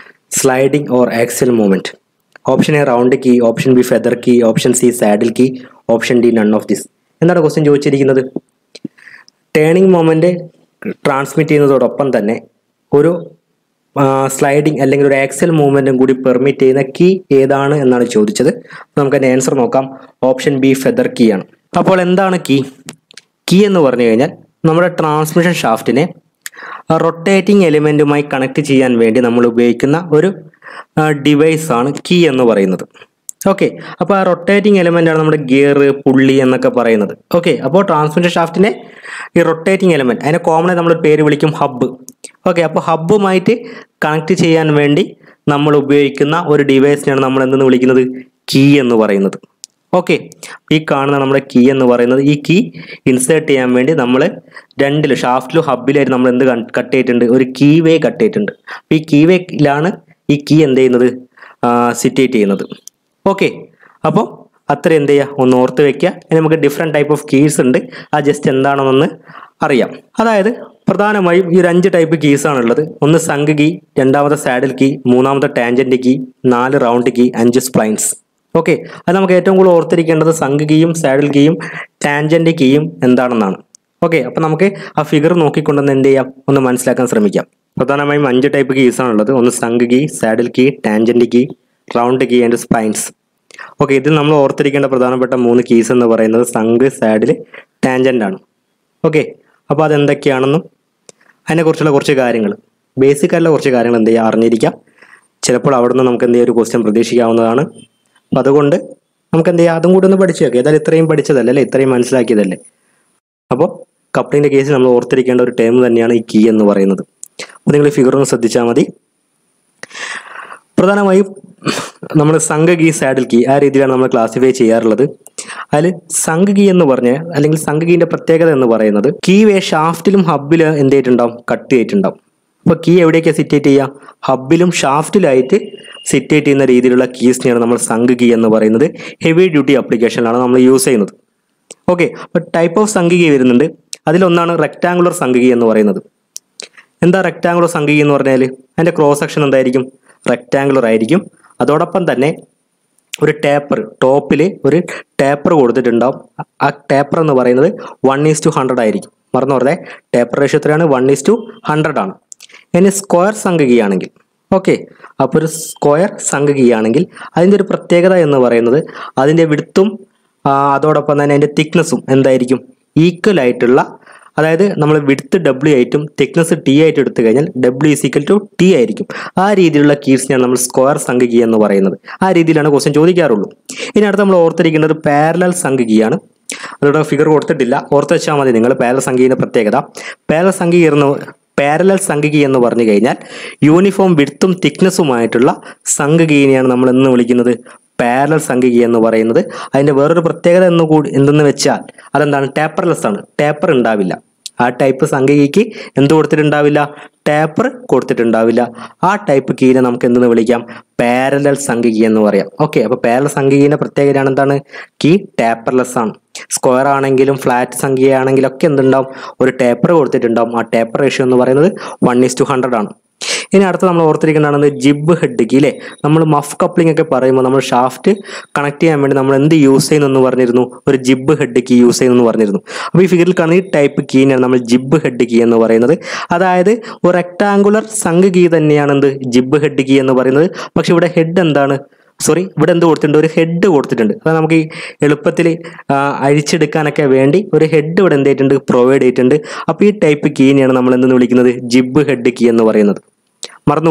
sliding or axial movement? Option A round key, option B feather key, option C saddle key, option D none of this. എന്താണ് question ചോദിച്ചിരിക്കുന്നത്? Turning moment transmit ചെയ്യുന്നതോടൊപ്പം തന്നെ ഒരു sliding അല്ലെങ്കിൽ ഒരു Axel മൂവ്മെന്റും കൂടി permit ചെയ്യുന്ന key ഏതാണ് എന്നാണ് ചോദിച്ചത്. നമുക്ക് അതിന്റെ ആൻസർ നോക്കാം. ഓപ്ഷൻ ബി ഫെദർ കീ ആണ്. അപ്പോൾ എന്താണ് കീ? കീ എന്ന് പറഞ്ഞു കഴിഞ്ഞാൽ നമ്മുടെ ട്രാൻസ്മിഷൻ ഷാഫ്റ്റിനെ റൊട്ടേറ്റിംഗ് എലിമെന്റുമായി കണക്ട് ചെയ്യാൻ വേണ്ടി നമ്മൾ ഉപയോഗിക്കുന്ന ഒരു ഡിവൈസ് ആണ് കീ എന്ന് പറയുന്നത്. ഓക്കെ, അപ്പോൾ ആ റൊട്ടേറ്റിംഗ് എലിമെന്റ് ആണ് നമ്മുടെ ഗിയർ, പുള്ളി എന്നൊക്കെ പറയുന്നത്. ഓക്കെ, അപ്പോൾ ട്രാൻസ്മിഷൻ ഷാഫ്റ്റിനെ ഈ റൊട്ടേറ്റിംഗ് എലിമെന്റ്, അതിനെ കോമണായി നമ്മൾ പേര് വിളിക്കും ഹബ്ബ്. ഓക്കെ, അപ്പോൾ ഹബ്ബുമായിട്ട് കണക്ട് ചെയ്യാൻ വേണ്ടി നമ്മൾ ഉപയോഗിക്കുന്ന ഒരു ഡിവൈസിനെയാണ് നമ്മൾ എന്തെന്ന് വിളിക്കുന്നത്, കീ എന്ന് പറയുന്നത്. ഓക്കെ, ഈ കാണുന്ന നമ്മുടെ കീ എന്ന് പറയുന്നത്, ഈ കീ ഇൻസേർട്ട് ചെയ്യാൻ വേണ്ടി നമ്മൾ രണ്ടിലും ഷാഫ്റ്റിലും ഹബ്ബിലായിട്ട് നമ്മൾ എന്ത് കട്ട് ചെയ്തിട്ടുണ്ട്, ഒരു കീ വേ കട്ട് ചെയ്തിട്ടുണ്ട്. അപ്പോൾ ഈ കീ വേയിലാണ് ഈ കീ എന്ത് ചെയ്യുന്നത്, സിറ്റേറ്റ് ചെയ്യുന്നത്. ഓക്കെ, അപ്പോൾ അത്ര എന്ത് ചെയ്യുക, ഒന്ന് ഓർത്ത് വെക്കുക. നമുക്ക് ഡിഫറെൻറ്റ് ടൈപ്പ് ഓഫ് കീസ് ഉണ്ട്, ആ ജസ്റ്റ് എന്താണെന്നൊന്ന് അറിയാം. അതായത് പ്രധാനമായും ഈ ഒരു 5 ടൈപ്പ് കീസ് ആണുള്ളത്. ഒന്ന് സംഘ് കീ, രണ്ടാമത്തെ സാഡിൽ കീ, മൂന്നാമത്തെ tangent key, 4 round key, 5 splines. Okay, അത് നമുക്ക് ഏറ്റവും കൂടുതൽ ഓർത്തിരിക്കേണ്ടത് സംഘ് കീയും സാഡിൽ കീയും ടാൻജന്റ് കീയും എന്താണെന്നാണ്. ഓക്കെ, അപ്പോൾ നമുക്ക് ആ ഫിഗർ നോക്കിക്കൊണ്ടൊന്ന് എന്ത് ചെയ്യാം, ഒന്ന് മനസ്സിലാക്കാൻ ശ്രമിക്കാം. പ്രധാനമായും 5 ടൈപ്പ് കീസ് ആണുള്ളത്. ഒന്ന് sunk key, saddle key, tangent key, round key and splines. Okay, ഇതിൽ നമ്മൾ ഓർത്തിരിക്കേണ്ട പ്രധാനപ്പെട്ട 3 കീസ് എന്ന് പറയുന്നത് സംഘ്, സാഡിൽ, ടാൻജന്റ് ആണ്. ഓക്കെ, അപ്പോൾ അതെന്തൊക്കെയാണെന്നും അതിനെക്കുറിച്ചുള്ള കുറച്ച് കാര്യങ്ങൾ, ബേസിക് ആയിട്ടുള്ള കുറച്ച് കാര്യങ്ങൾ എന്ത് ചെയ്യുക, അറിഞ്ഞിരിക്കാം. ചിലപ്പോൾ അവിടെ നിന്ന് നമുക്ക് എന്ത് ചെയ്യുക, ഒരു ക്വസ്റ്റ്യൻ പ്രതീക്ഷിക്കാവുന്നതാണ്. അപ്പം അതുകൊണ്ട് നമുക്ക് എന്ത് ചെയ്യുക, അതും കൂടി ഒന്ന് പഠിച്ചു വെക്കുക. ഏതായാലും ഇത്രയും പഠിച്ചതല്ലേ അല്ലേ, ഇത്രയും മനസ്സിലാക്കിയതല്ലേ. അപ്പോൾ കപ്ലിങ്ങിൻ്റെ കേസിൽ നമ്മൾ ഓർത്തിരിക്കേണ്ട ഒരു ടേം തന്നെയാണ് ഈ കീ എന്ന് പറയുന്നത്. അപ്പോൾ നിങ്ങൾ ഈ ഫിഗർ ഒന്ന് ശ്രദ്ധിച്ചാൽ മതി. പ്രധാനമായും നമ്മൾ സംഘ കീ സാഡിൽ കീ ആ രീതിയിലാണ് നമ്മൾ ക്ലാസിഫൈ ചെയ്യാറുള്ളത്. അതിൽ സംഘ കീ എന്ന് പറഞ്ഞാൽ അല്ലെങ്കിൽ സംഘ കീൻ്റെ പ്രത്യേകത എന്ന് പറയുന്നത് കീ ഷാഫ്റ്റിലും ഹബിലും എന്ത് ചെയ്തിട്ടുണ്ടാവും, കട്ട് ചെയ്തിട്ടുണ്ടാവും. അപ്പോൾ കീ എവിടേക്കാണ് സിറ്റേറ്റ് ചെയ്യുക, ഹബിലും ഷാഫ്റ്റിലായിട്ട് സിറ്റേറ്റ് ചെയ്യുന്ന രീതിയിലുള്ള കീസിനെയാണ് നമ്മൾ സംഘ കീ എന്ന് പറയുന്നത്. ഹെവി ഡ്യൂട്ടി ആപ്ലിക്കേഷനിലാണ് നമ്മൾ യൂസ് ചെയ്യുന്നത്. ഓക്കെ, അപ്പോൾ ടൈപ്പ് ഓഫ് സംഘ കീ വരുന്നുണ്ട്. അതിലൊന്നാണ് റെക്ടാങ്കുലർ സംഘ കീ എന്ന് പറയുന്നത്. എന്താ റെക്ടാങ്കുലർ സംഘ കീ എന്ന് പറഞ്ഞാൽ അതിൻ്റെ ക്രോസ് സെക്ഷൻ എന്തായിരിക്കും, റെക്ടാങ്കുലർ ആയിരിക്കും. അതോടൊപ്പം തന്നെ ഒരു ടേപ്പർ, ടോപ്പിൽ ഒരു ടേപ്പർ കൊടുത്തിട്ടുണ്ടാവും. ആ ടേപ്പർ എന്ന് പറയുന്നത് 1:100 ആയിരിക്കും. മറന്നു പറഞ്ഞേ, ടേപ്പർ റേഷ്യോ എത്രയാണ്, 1:100 ആണ്. ഇനി സ്ക്വയർ സംഘ കീ ആണെങ്കിൽ, ഓക്കെ, അപ്പോൾ ഒരു സ്ക്വയർ സംഘ കീ ആണെങ്കിൽ അതിൻ്റെ ഒരു പ്രത്യേകത എന്ന് പറയുന്നത് അതിൻ്റെ വിഡ്ത്തും അതോടൊപ്പം തന്നെ അതിൻ്റെ തിക്നെസ്സും എന്തായിരിക്കും, ഈക്വൽ ആയിട്ടുള്ള, അതായത് നമ്മൾ വിഡ്ത്ത് W ആയിട്ടും തിക്നെസ് T ആയിട്ട് എടുത്തു കഴിഞ്ഞാൽ W=T ആയിരിക്കും. ആ രീതിയിലുള്ള കീസിനെയാണ് നമ്മൾ സ്ക്വയർ സംഘ കീ എന്ന് പറയുന്നത്. ആ രീതിയിലാണ് ക്വസ്റ്റ്യൻ ചോദിക്കാറുള്ളൂ. ഇനി അടുത്ത് നമ്മൾ ഓർത്തിരിക്കേണ്ടത് പാരലൽ സംഘ കീ ആണ്. അതോടെ ഫിഗർ കൊടുത്തിട്ടില്ല, ഓർത്ത് വെച്ചാൽ മതി നിങ്ങൾ. പാരലൽ സംഘ കീയുടെ പ്രത്യേകത, പാരലൽ സംഘ കീ എന്ന് പറഞ്ഞു കഴിഞ്ഞാൽ യൂണിഫോം വിഡ്ത്തും തിക്നെസ്സുമായിട്ടുള്ള സംഘ കീനെയാണ് നമ്മൾ എന്ന് വിളിക്കുന്നത് പാരലൽ സംഘ കീ എന്ന് പറയുന്നത്. അതിൻ്റെ വേറൊരു പ്രത്യേകത എന്തെന്ന് വെച്ചാൽ അതെന്താണ്, ടേപ്പർലെസ് ആണ്, ടേപ്പർ ഉണ്ടാവില്ല. ആ ടൈപ്പ് സംഘ കീക്ക് എന്ത് കൊടുത്തിട്ടുണ്ടാവില്ല, ടേപ്പർ കൊടുത്തിട്ടുണ്ടാവില്ല. ആ ടൈപ്പ് കീനെ നമുക്ക് എന്തെന്ന് വിളിക്കാം, പാരലൽ സംഘ കീ എന്ന് പറയാം. ഓക്കെ, അപ്പോൾ പാരലൽ സംഘ കീൻ്റെ പ്രത്യേകതയാണ് എന്താണ്, കീ ടേപ്പർലെസ് ആണ്. സ്ക്വയർ ആണെങ്കിലും ഫ്ലാറ്റ് സംഖ്യയാണെങ്കിലും ഒക്കെ എന്തുണ്ടാവും, ഒരു ടേപ്പർ കൊടുത്തിട്ടുണ്ടാവും. ആ ടേപ്പർ റേഷ്യോ എന്ന് പറയുന്നത് 1:100 ആണ്. ഇനി അടുത്ത് നമ്മൾ ഓർത്തിരിക്കേണ്ടതാണ് ജിബ് ഹെഡ് കീ. അല്ലേ, നമ്മൾ മഫ് കപ്ലിംഗ് ഒക്കെ പറയുമ്പോൾ നമ്മൾ ഷാഫ്റ്റ് കണക്ട് ചെയ്യാൻ വേണ്ടി നമ്മൾ എന്ത് യൂസ് ചെയ്യുന്നു പറഞ്ഞിരുന്നു, ഒരു ജിബ് ഹെഡ് കീ യൂസ് ചെയ്യുന്നു പറഞ്ഞിരുന്നു. അപ്പോൾ ഈ ഫിഗറിൽ കാണുന്ന ഈ ടൈപ്പ് കീനെയാണ് നമ്മൾ ജിബ് ഹെഡ് കീ എന്ന് പറയുന്നത്. അതായത് ഒരു റെക്ടാങ്കുലർ സംഘ കീ തന്നെയാണ് എന്ത്, ജിബ് ഹെഡ് കീ എന്ന് പറയുന്നത്. പക്ഷെ ഇവിടെ ഹെഡ് എന്താണ്, ഇവിടെ എന്ത് കൊടുത്തിട്ടുണ്ട്, ഒരു ഹെഡ് കൊടുത്തിട്ടുണ്ട്. അത് നമുക്ക് ഈ എളുപ്പത്തിൽ അഴിച്ചെടുക്കാനൊക്കെ വേണ്ടി ഒരു ഹെഡ് ഇവിടെ എന്ത് ചെയ്തിട്ടുണ്ട്, പ്രൊവൈഡ് ചെയ്തിട്ടുണ്ട്. അപ്പോൾ ഈ ടൈപ്പ് കീനെയാണ് നമ്മൾ എന്തെന്ന് വിളിക്കുന്നത്, ജിബ് ഹെഡ് കീ എന്ന് പറയുന്നത്. മറന്നു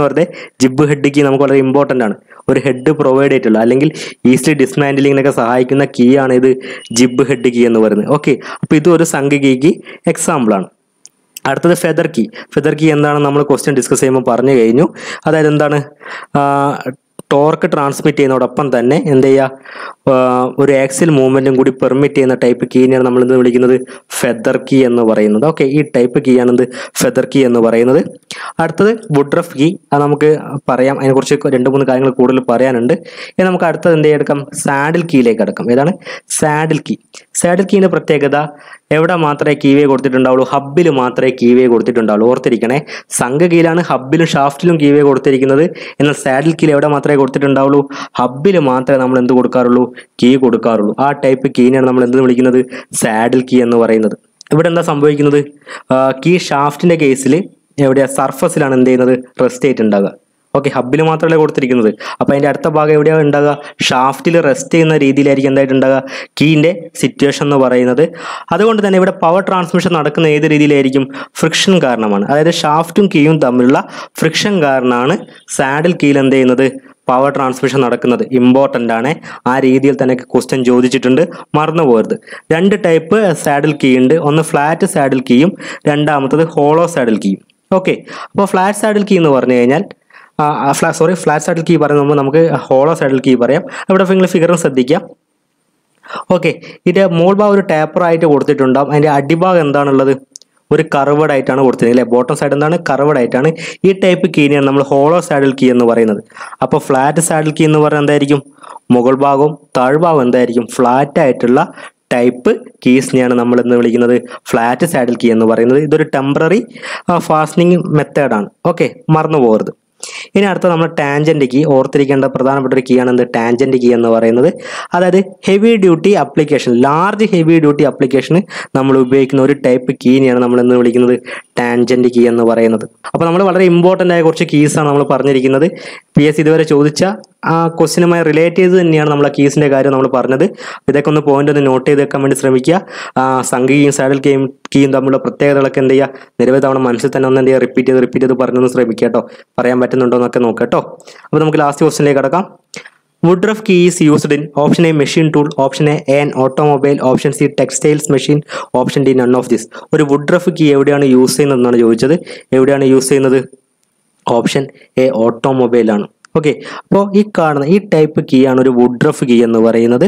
വെറുതെ, ജിബ് ഹെഡ് കീ നമുക്ക് വളരെ ഇമ്പോർട്ടൻ്റ് ആണ്. ഒരു ഹെഡ് പ്രൊവൈഡ് ചെയ്തിട്ടുള്ള അല്ലെങ്കിൽ ഈസിലി ഡിസ്മാൻഡിലിങ്ങിനൊക്കെ സഹായിക്കുന്ന കീ ആണ് ഇത് ജിബ് ഹെഡ് കീ എന്ന് പറയുന്നത്. ഓക്കെ, അപ്പോൾ ഇത് ഒരു സംഘ കീക്ക് എക്സാമ്പിളാണ്. അടുത്തത് ഫെദർ കീ. ഫെദർ കീ എന്താണെന്ന് നമ്മൾ ക്വസ്റ്റ്യൻ ഡിസ്കസ് ചെയ്യുമ്പോൾ പറഞ്ഞു കഴിഞ്ഞു. അതായത് എന്താണ്, ടോർക്ക് ട്രാൻസ്മിറ്റ് ചെയ്യുന്നതോടൊപ്പം തന്നെ എന്ത് ചെയ്യുക, ഒരു ആക്സിൽ മൂവ്മെൻറ്റും കൂടി പെർമിറ്റ് ചെയ്യുന്ന ടൈപ്പ് കീനെയാണ് നമ്മൾ എന്ത് വിളിക്കുന്നത്, ഫെദർ കീ എന്ന് പറയുന്നത്. ഓക്കെ, ഈ ടൈപ്പ് കീ ആണ് എന്ത്, ഫെദർ കീ എന്ന് പറയുന്നത്. അടുത്തത് വുഡ്രഫ് കീ. അത് നമുക്ക് പറയാം, അതിനെക്കുറിച്ച് 2-3 കാര്യങ്ങൾ കൂടുതൽ പറയാനുണ്ട്. ഇനി നമുക്ക് അടുത്തത് എന്ത് ചെയ്തെടുക്കാം, സാഡിൽ കീയിലേക്ക് അടക്കാം. ഏതാണ് സാഡിൽ കീ. സാഡിൽ കീൻ്റെ പ്രത്യേകത എവിടെ മാത്രമേ കീവേ കൊടുത്തിട്ടുണ്ടാവുള്ളൂ, ഹബിൽ മാത്രമേ കീവേ കൊടുത്തിട്ടുണ്ടാവുള്ളൂ. ഓർത്തിരിക്കണേ, സംഘ കീയിലാണ് ഹബിലും ഷാഫ്റ്റിലും കീവേ കൊടുത്തിരിക്കുന്നത്. എന്നാൽ സാഡിൽ കീയിൽ എവിടെ മാത്രമേ കൊടുത്തിട്ടുണ്ടാവുള്ളൂ, ഹബിൽ മാത്രമേ നമ്മൾ എന്ത് കൊടുക്കാറുള്ളൂ, കീ കൊടുക്കാറുള്ളൂ. ആ ടൈപ്പ് കീനെയാണ് നമ്മൾ എന്ത് വിളിക്കുന്നത്, സാഡിൽ കീ എന്ന് പറയുന്നത്. ഇവിടെ എന്താ സംഭവിക്കുന്നത്, കീ ഷാഫ്റ്റിൻ്റെ കേസിൽ എവിടെയാ, സർഫസിലാണ് എന്ത് ചെയ്യുന്നത്, റെസ്റ്റ് ആയിട്ടുണ്ടാകുക. ഓക്കെ, ഹബിൽ മാത്രമല്ലേ കൊടുത്തിരിക്കുന്നത്. അപ്പോൾ അതിൻ്റെ അടുത്ത ഭാഗം എവിടെയാണ് ഉണ്ടാകുക, ഷാഫ്റ്റിൽ റെസ്റ്റ് ചെയ്യുന്ന രീതിയിലായിരിക്കും എന്തായിട്ടുണ്ടാകുക, കീൻ്റെ സിറ്റുവേഷൻ എന്ന് പറയുന്നത്. അതുകൊണ്ട് തന്നെ ഇവിടെ പവർ ട്രാൻസ്മിഷൻ നടക്കുന്ന ഏത് രീതിയിലായിരിക്കും, ഫ്രിക്ഷൻ കാരണമാണ്. അതായത് ഷാഫ്റ്റും കീയും തമ്മിലുള്ള ഫ്രിക്ഷൻ കാരണമാണ് സാഡിൽ കീയിൽ എന്ത് ചെയ്യുന്നത്, പവർ ട്രാൻസ്മിഷൻ നടക്കുന്നത്. ഇമ്പോർട്ടൻ്റ് ആണ്, ആ രീതിയിൽ തന്നെ ക്വസ്റ്റ്യൻ ചോദിച്ചിട്ടുണ്ട്, മറന്നു പോകരുത്. 2 ടൈപ്പ് സാഡിൽ കീ ഉണ്ട്. ഒന്ന് ഫ്ലാറ്റ് സാഡിൽ കീയും രണ്ടാമത്തത് ഹോളോ സാഡിൽ കീയും. ഓക്കെ, അപ്പോൾ ഫ്ലാറ്റ് സാഡിൽ കീ എന്ന് പറഞ്ഞു കഴിഞ്ഞാൽ ഫ്ലാറ്റ് സാഡിൽ കീ പറയുമ്പോൾ നമുക്ക് ഹോളോ സാഡിൽ കീ പറയാം. ഇവിടെ നിങ്ങൾ ഫിഗറും ശ്രദ്ധിക്കാം. ഓക്കെ, ഇതിൻ്റെ മോൾ ഭാഗം ഒരു ടേപ്പറായിട്ട് കൊടുത്തിട്ടുണ്ടാവും. അതിൻ്റെ അടിഭാഗം എന്താണുള്ളത്, ഒരു കർവഡ് ആയിട്ടാണ് കൊടുത്തിരിക്കുന്നത്. അല്ലേ, ബോട്ടം സൈഡ് എന്താണ്, കർവഡ് ആയിട്ടാണ്. ഈ ടൈപ്പ് കീനെയാണ് നമ്മൾ ഹോളോ സാഡിൽ കീ എന്ന് പറയുന്നത്. അപ്പോൾ ഫ്ലാറ്റ് സാഡിൽ കീ എന്ന് പറയുന്നത് എന്തായിരിക്കും, മുകൾ ഭാഗവും താഴ്ഭാഗവും എന്തായിരിക്കും, ഫ്ലാറ്റ് ആയിട്ടുള്ള ടൈപ്പ് കീസിനെയാണ് നമ്മൾ എന്ന് വിളിക്കുന്നത് ഫ്ലാറ്റ് സാഡിൽ കീ എന്ന് പറയുന്നത്. ഇതൊരു ടെമ്പററി ഫാസ്റ്റനിങ് മെത്തേഡാണ്. ഓക്കെ, മറന്നു പോകരുത്. ഇനി അടുത്ത നമ്മൾ ടാൻജന്റ് കീ. ഓർത്തിരിക്കേണ്ട പ്രധാനപ്പെട്ട ഒരു കീ ആണ് എന്ത്, ടാൻജന്റ് കീ എന്ന് പറയുന്നത്. അതായത് heavy duty application, large heavy duty ആപ്ലിക്കേഷന് നമ്മൾ ഉപയോഗിക്കുന്ന ഒരു ടൈപ്പ് കീനെയാണ് നമ്മൾ എന്ന് വിളിക്കുന്നത് ടാൻജന്റ് കീ എന്ന് പറയുന്നത്. അപ്പോൾ നമ്മൾ വളരെ ഇമ്പോർട്ടൻ്റ് ആയ കുറച്ച് കീസാണ് നമ്മൾ പറഞ്ഞിരിക്കുന്നത്. PSC ഇതുവരെ ചോദിച്ച ആ ക്വസ്റ്റിനുമായി റിലേറ്റ് ചെയ്ത് തന്നെയാണ് നമ്മൾ ആ കീസിൻ്റെ കാര്യം നമ്മൾ പറഞ്ഞത്. ഇതൊക്കെ ഒന്ന് പോയിന്റ് ഒന്ന് നോട്ട് ചെയ്ത് വെക്കാൻ വേണ്ടി ശ്രമിക്കുക. സംഘ കീയും സാഡിൽ കീയും തമ്മിലുള്ള പ്രത്യേകതകളൊക്കെ എന്ത് ചെയ്യുക, നിരവധി തവണ മനസ്സിൽ തന്നെ ഒന്ന് എന്ത് ചെയ്യുക, റിപ്പീറ്റ് ചെയ്ത് പറഞ്ഞൊന്ന് ശ്രമിക്കുക കേട്ടോ. പറയാൻ പറ്റുന്നുണ്ടോ എന്നൊക്കെ നോക്കാം കേട്ടോ. അപ്പോൾ നമുക്ക് ലാസ്റ്റ് ക്വസ്റ്റിനിലേക്ക് കടക്കാം. Woodruff key is used in option A machine tool, option A an automobile, option C textiles machine, option D none of this. ഒരു വുഡ്രഫ് കീ എവിടെയാണ് യൂസ് ചെയ്യുന്നത് എന്നാണ് ചോദിച്ചത്. എവിടെയാണ് യൂസ് ചെയ്യുന്നത്, ഓപ്ഷൻ എ ഓട്ടോമൊബൈൽ ആണ്. ഓക്കെ, അപ്പോൾ ഈ കാണുന്ന ഈ ടൈപ്പ് കീ ആണ് ഒരു വുഡ്രഫ് കീ എന്ന് പറയുന്നത്.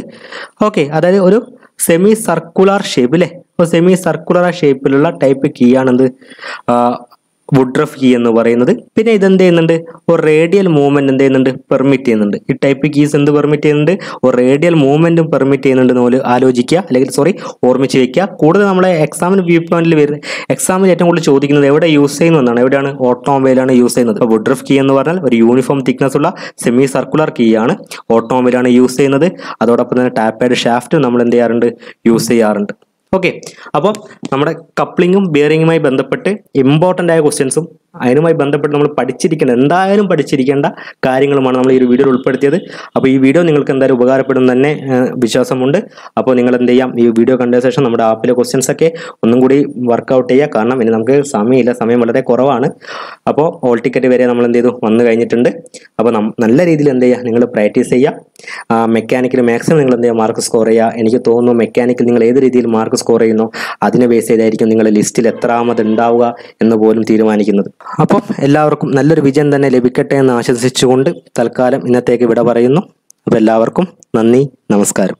ഓക്കെ, അതായത് ഒരു സെമി സർക്കുലർ ഷേപ്പ് അല്ലേ, അപ്പോൾ സെമി സർക്കുലർ ഷേപ്പിലുള്ള ടൈപ്പ് കീ ആണെന്ത് വുഡ്രഫ് കീ എന്ന് പറയുന്നത്. പിന്നെ ഇതെന്ത് ചെയ്യുന്നുണ്ട്, ഒരു റേഡിയൽ മൂവ്മെന്റ് എന്ത് ചെയ്യുന്നുണ്ട്, പെർമിറ്റ് ചെയ്യുന്നുണ്ട്. ഈ ടൈപ്പ് കീസ് എന്ത് പെർമിറ്റ് ചെയ്യുന്നുണ്ട്, ഒരു റേഡിയൽ മൂവ്മെന്റും പെർമിറ്റ് ചെയ്യുന്നുണ്ട് എന്ന് ആലോചിക്കുക, അല്ലെങ്കിൽ ഓർമ്മിച്ച് വെക്കുക. കൂടുതൽ നമ്മളെ എക്സാമിന് വ്യൂ പോയിന്റിൽ വരുന്നത്, എക്സാമിൽ ഏറ്റവും കൂടുതൽ ചോദിക്കുന്നത് എവിടെ യൂസ് ചെയ്യുന്നതാണ്, എവിടെയാണ്, ഓട്ടോമൊബൈലാണ് യൂസ് ചെയ്യുന്നത്. അപ്പോൾ വുഡ്രഫ് കീ എന്ന് പറഞ്ഞാൽ ഒരു യൂണിഫോം തിക്നെസ് ഉള്ള സെമി സർക്കുലർ കീ ആണ്, ഓട്ടോമൊബൈലാണ് യൂസ് ചെയ്യുന്നത്. അതോടൊപ്പം തന്നെ ടാപ്പേഡ് ഷാഫ്റ്റ് നമ്മൾ എന്ത് ചെയ്യാറുണ്ട്, യൂസ് ചെയ്യാറുണ്ട്. ഓക്കെ, അപ്പോൾ നമ്മുടെ കപ്ലിങ്ങും ബിയറിങ്ങുമായി ബന്ധപ്പെട്ട് ഇമ്പോർട്ടൻ്റ് ആയ ക്വസ്റ്റ്യൻസും അതിനുമായി ബന്ധപ്പെട്ട് നമ്മൾ എന്തായാലും പഠിച്ചിരിക്കേണ്ട കാര്യങ്ങളുമാണ് നമ്മൾ ഈ ഒരു വീഡിയോയിൽ ഉൾപ്പെടുത്തിയത്. അപ്പോൾ ഈ വീഡിയോ നിങ്ങൾക്ക് എന്തായാലും ഉപകാരപ്പെടും തന്നെ വിശ്വാസമുണ്ട്. അപ്പോൾ നിങ്ങൾ എന്ത് ചെയ്യാം, ഈ വീഡിയോ കണ്ട ശേഷം നമ്മുടെ ആപ്പിലെ ക്വസ്റ്റ്യൻസ് ഒക്കെ ഒന്നും കൂടി വർക്കൗട്ട് ചെയ്യുക. കാരണം ഇനി നമുക്ക് സമയമില്ല, സമയം വളരെ കുറവാണ്. അപ്പോൾ ഹോൾ ടിക്കറ്റ് വരെ നമ്മൾ എന്ത് ചെയ്തു, വന്നു കഴിഞ്ഞിട്ടുണ്ട്. അപ്പോൾ നല്ല രീതിയിൽ എന്ത് ചെയ്യുക, നിങ്ങൾ പ്രാക്ടീസ് ചെയ്യുക. മെക്കാനിക്കൽ മാക്സിമം നിങ്ങൾ എന്ത് ചെയ്യുക, മാർക്ക് സ്കോർ ചെയ്യുക. എനിക്ക് തോന്നുന്നു മെക്കാനിക്കൽ നിങ്ങൾ ഏത് രീതിയിൽ മാർക്ക് സ്കോർ ചെയ്യുന്നു അതിനെ ബേസ് ചെയ്തായിരിക്കും നിങ്ങളുടെ ലിസ്റ്റിൽ എത്രാമത് ഉണ്ടാവുക എന്ന് പോലും തീരുമാനിക്കുന്നത്. അപ്പം എല്ലാവർക്കും നല്ലൊരു വിജയം തന്നെ ലഭിക്കട്ടെ എന്ന് ആശംസിച്ചുകൊണ്ട് തൽക്കാലം ഇന്നത്തേക്ക് വിട പറയുന്നു. അപ്പോൾ എല്ലാവർക്കും നന്ദി, നമസ്കാരം.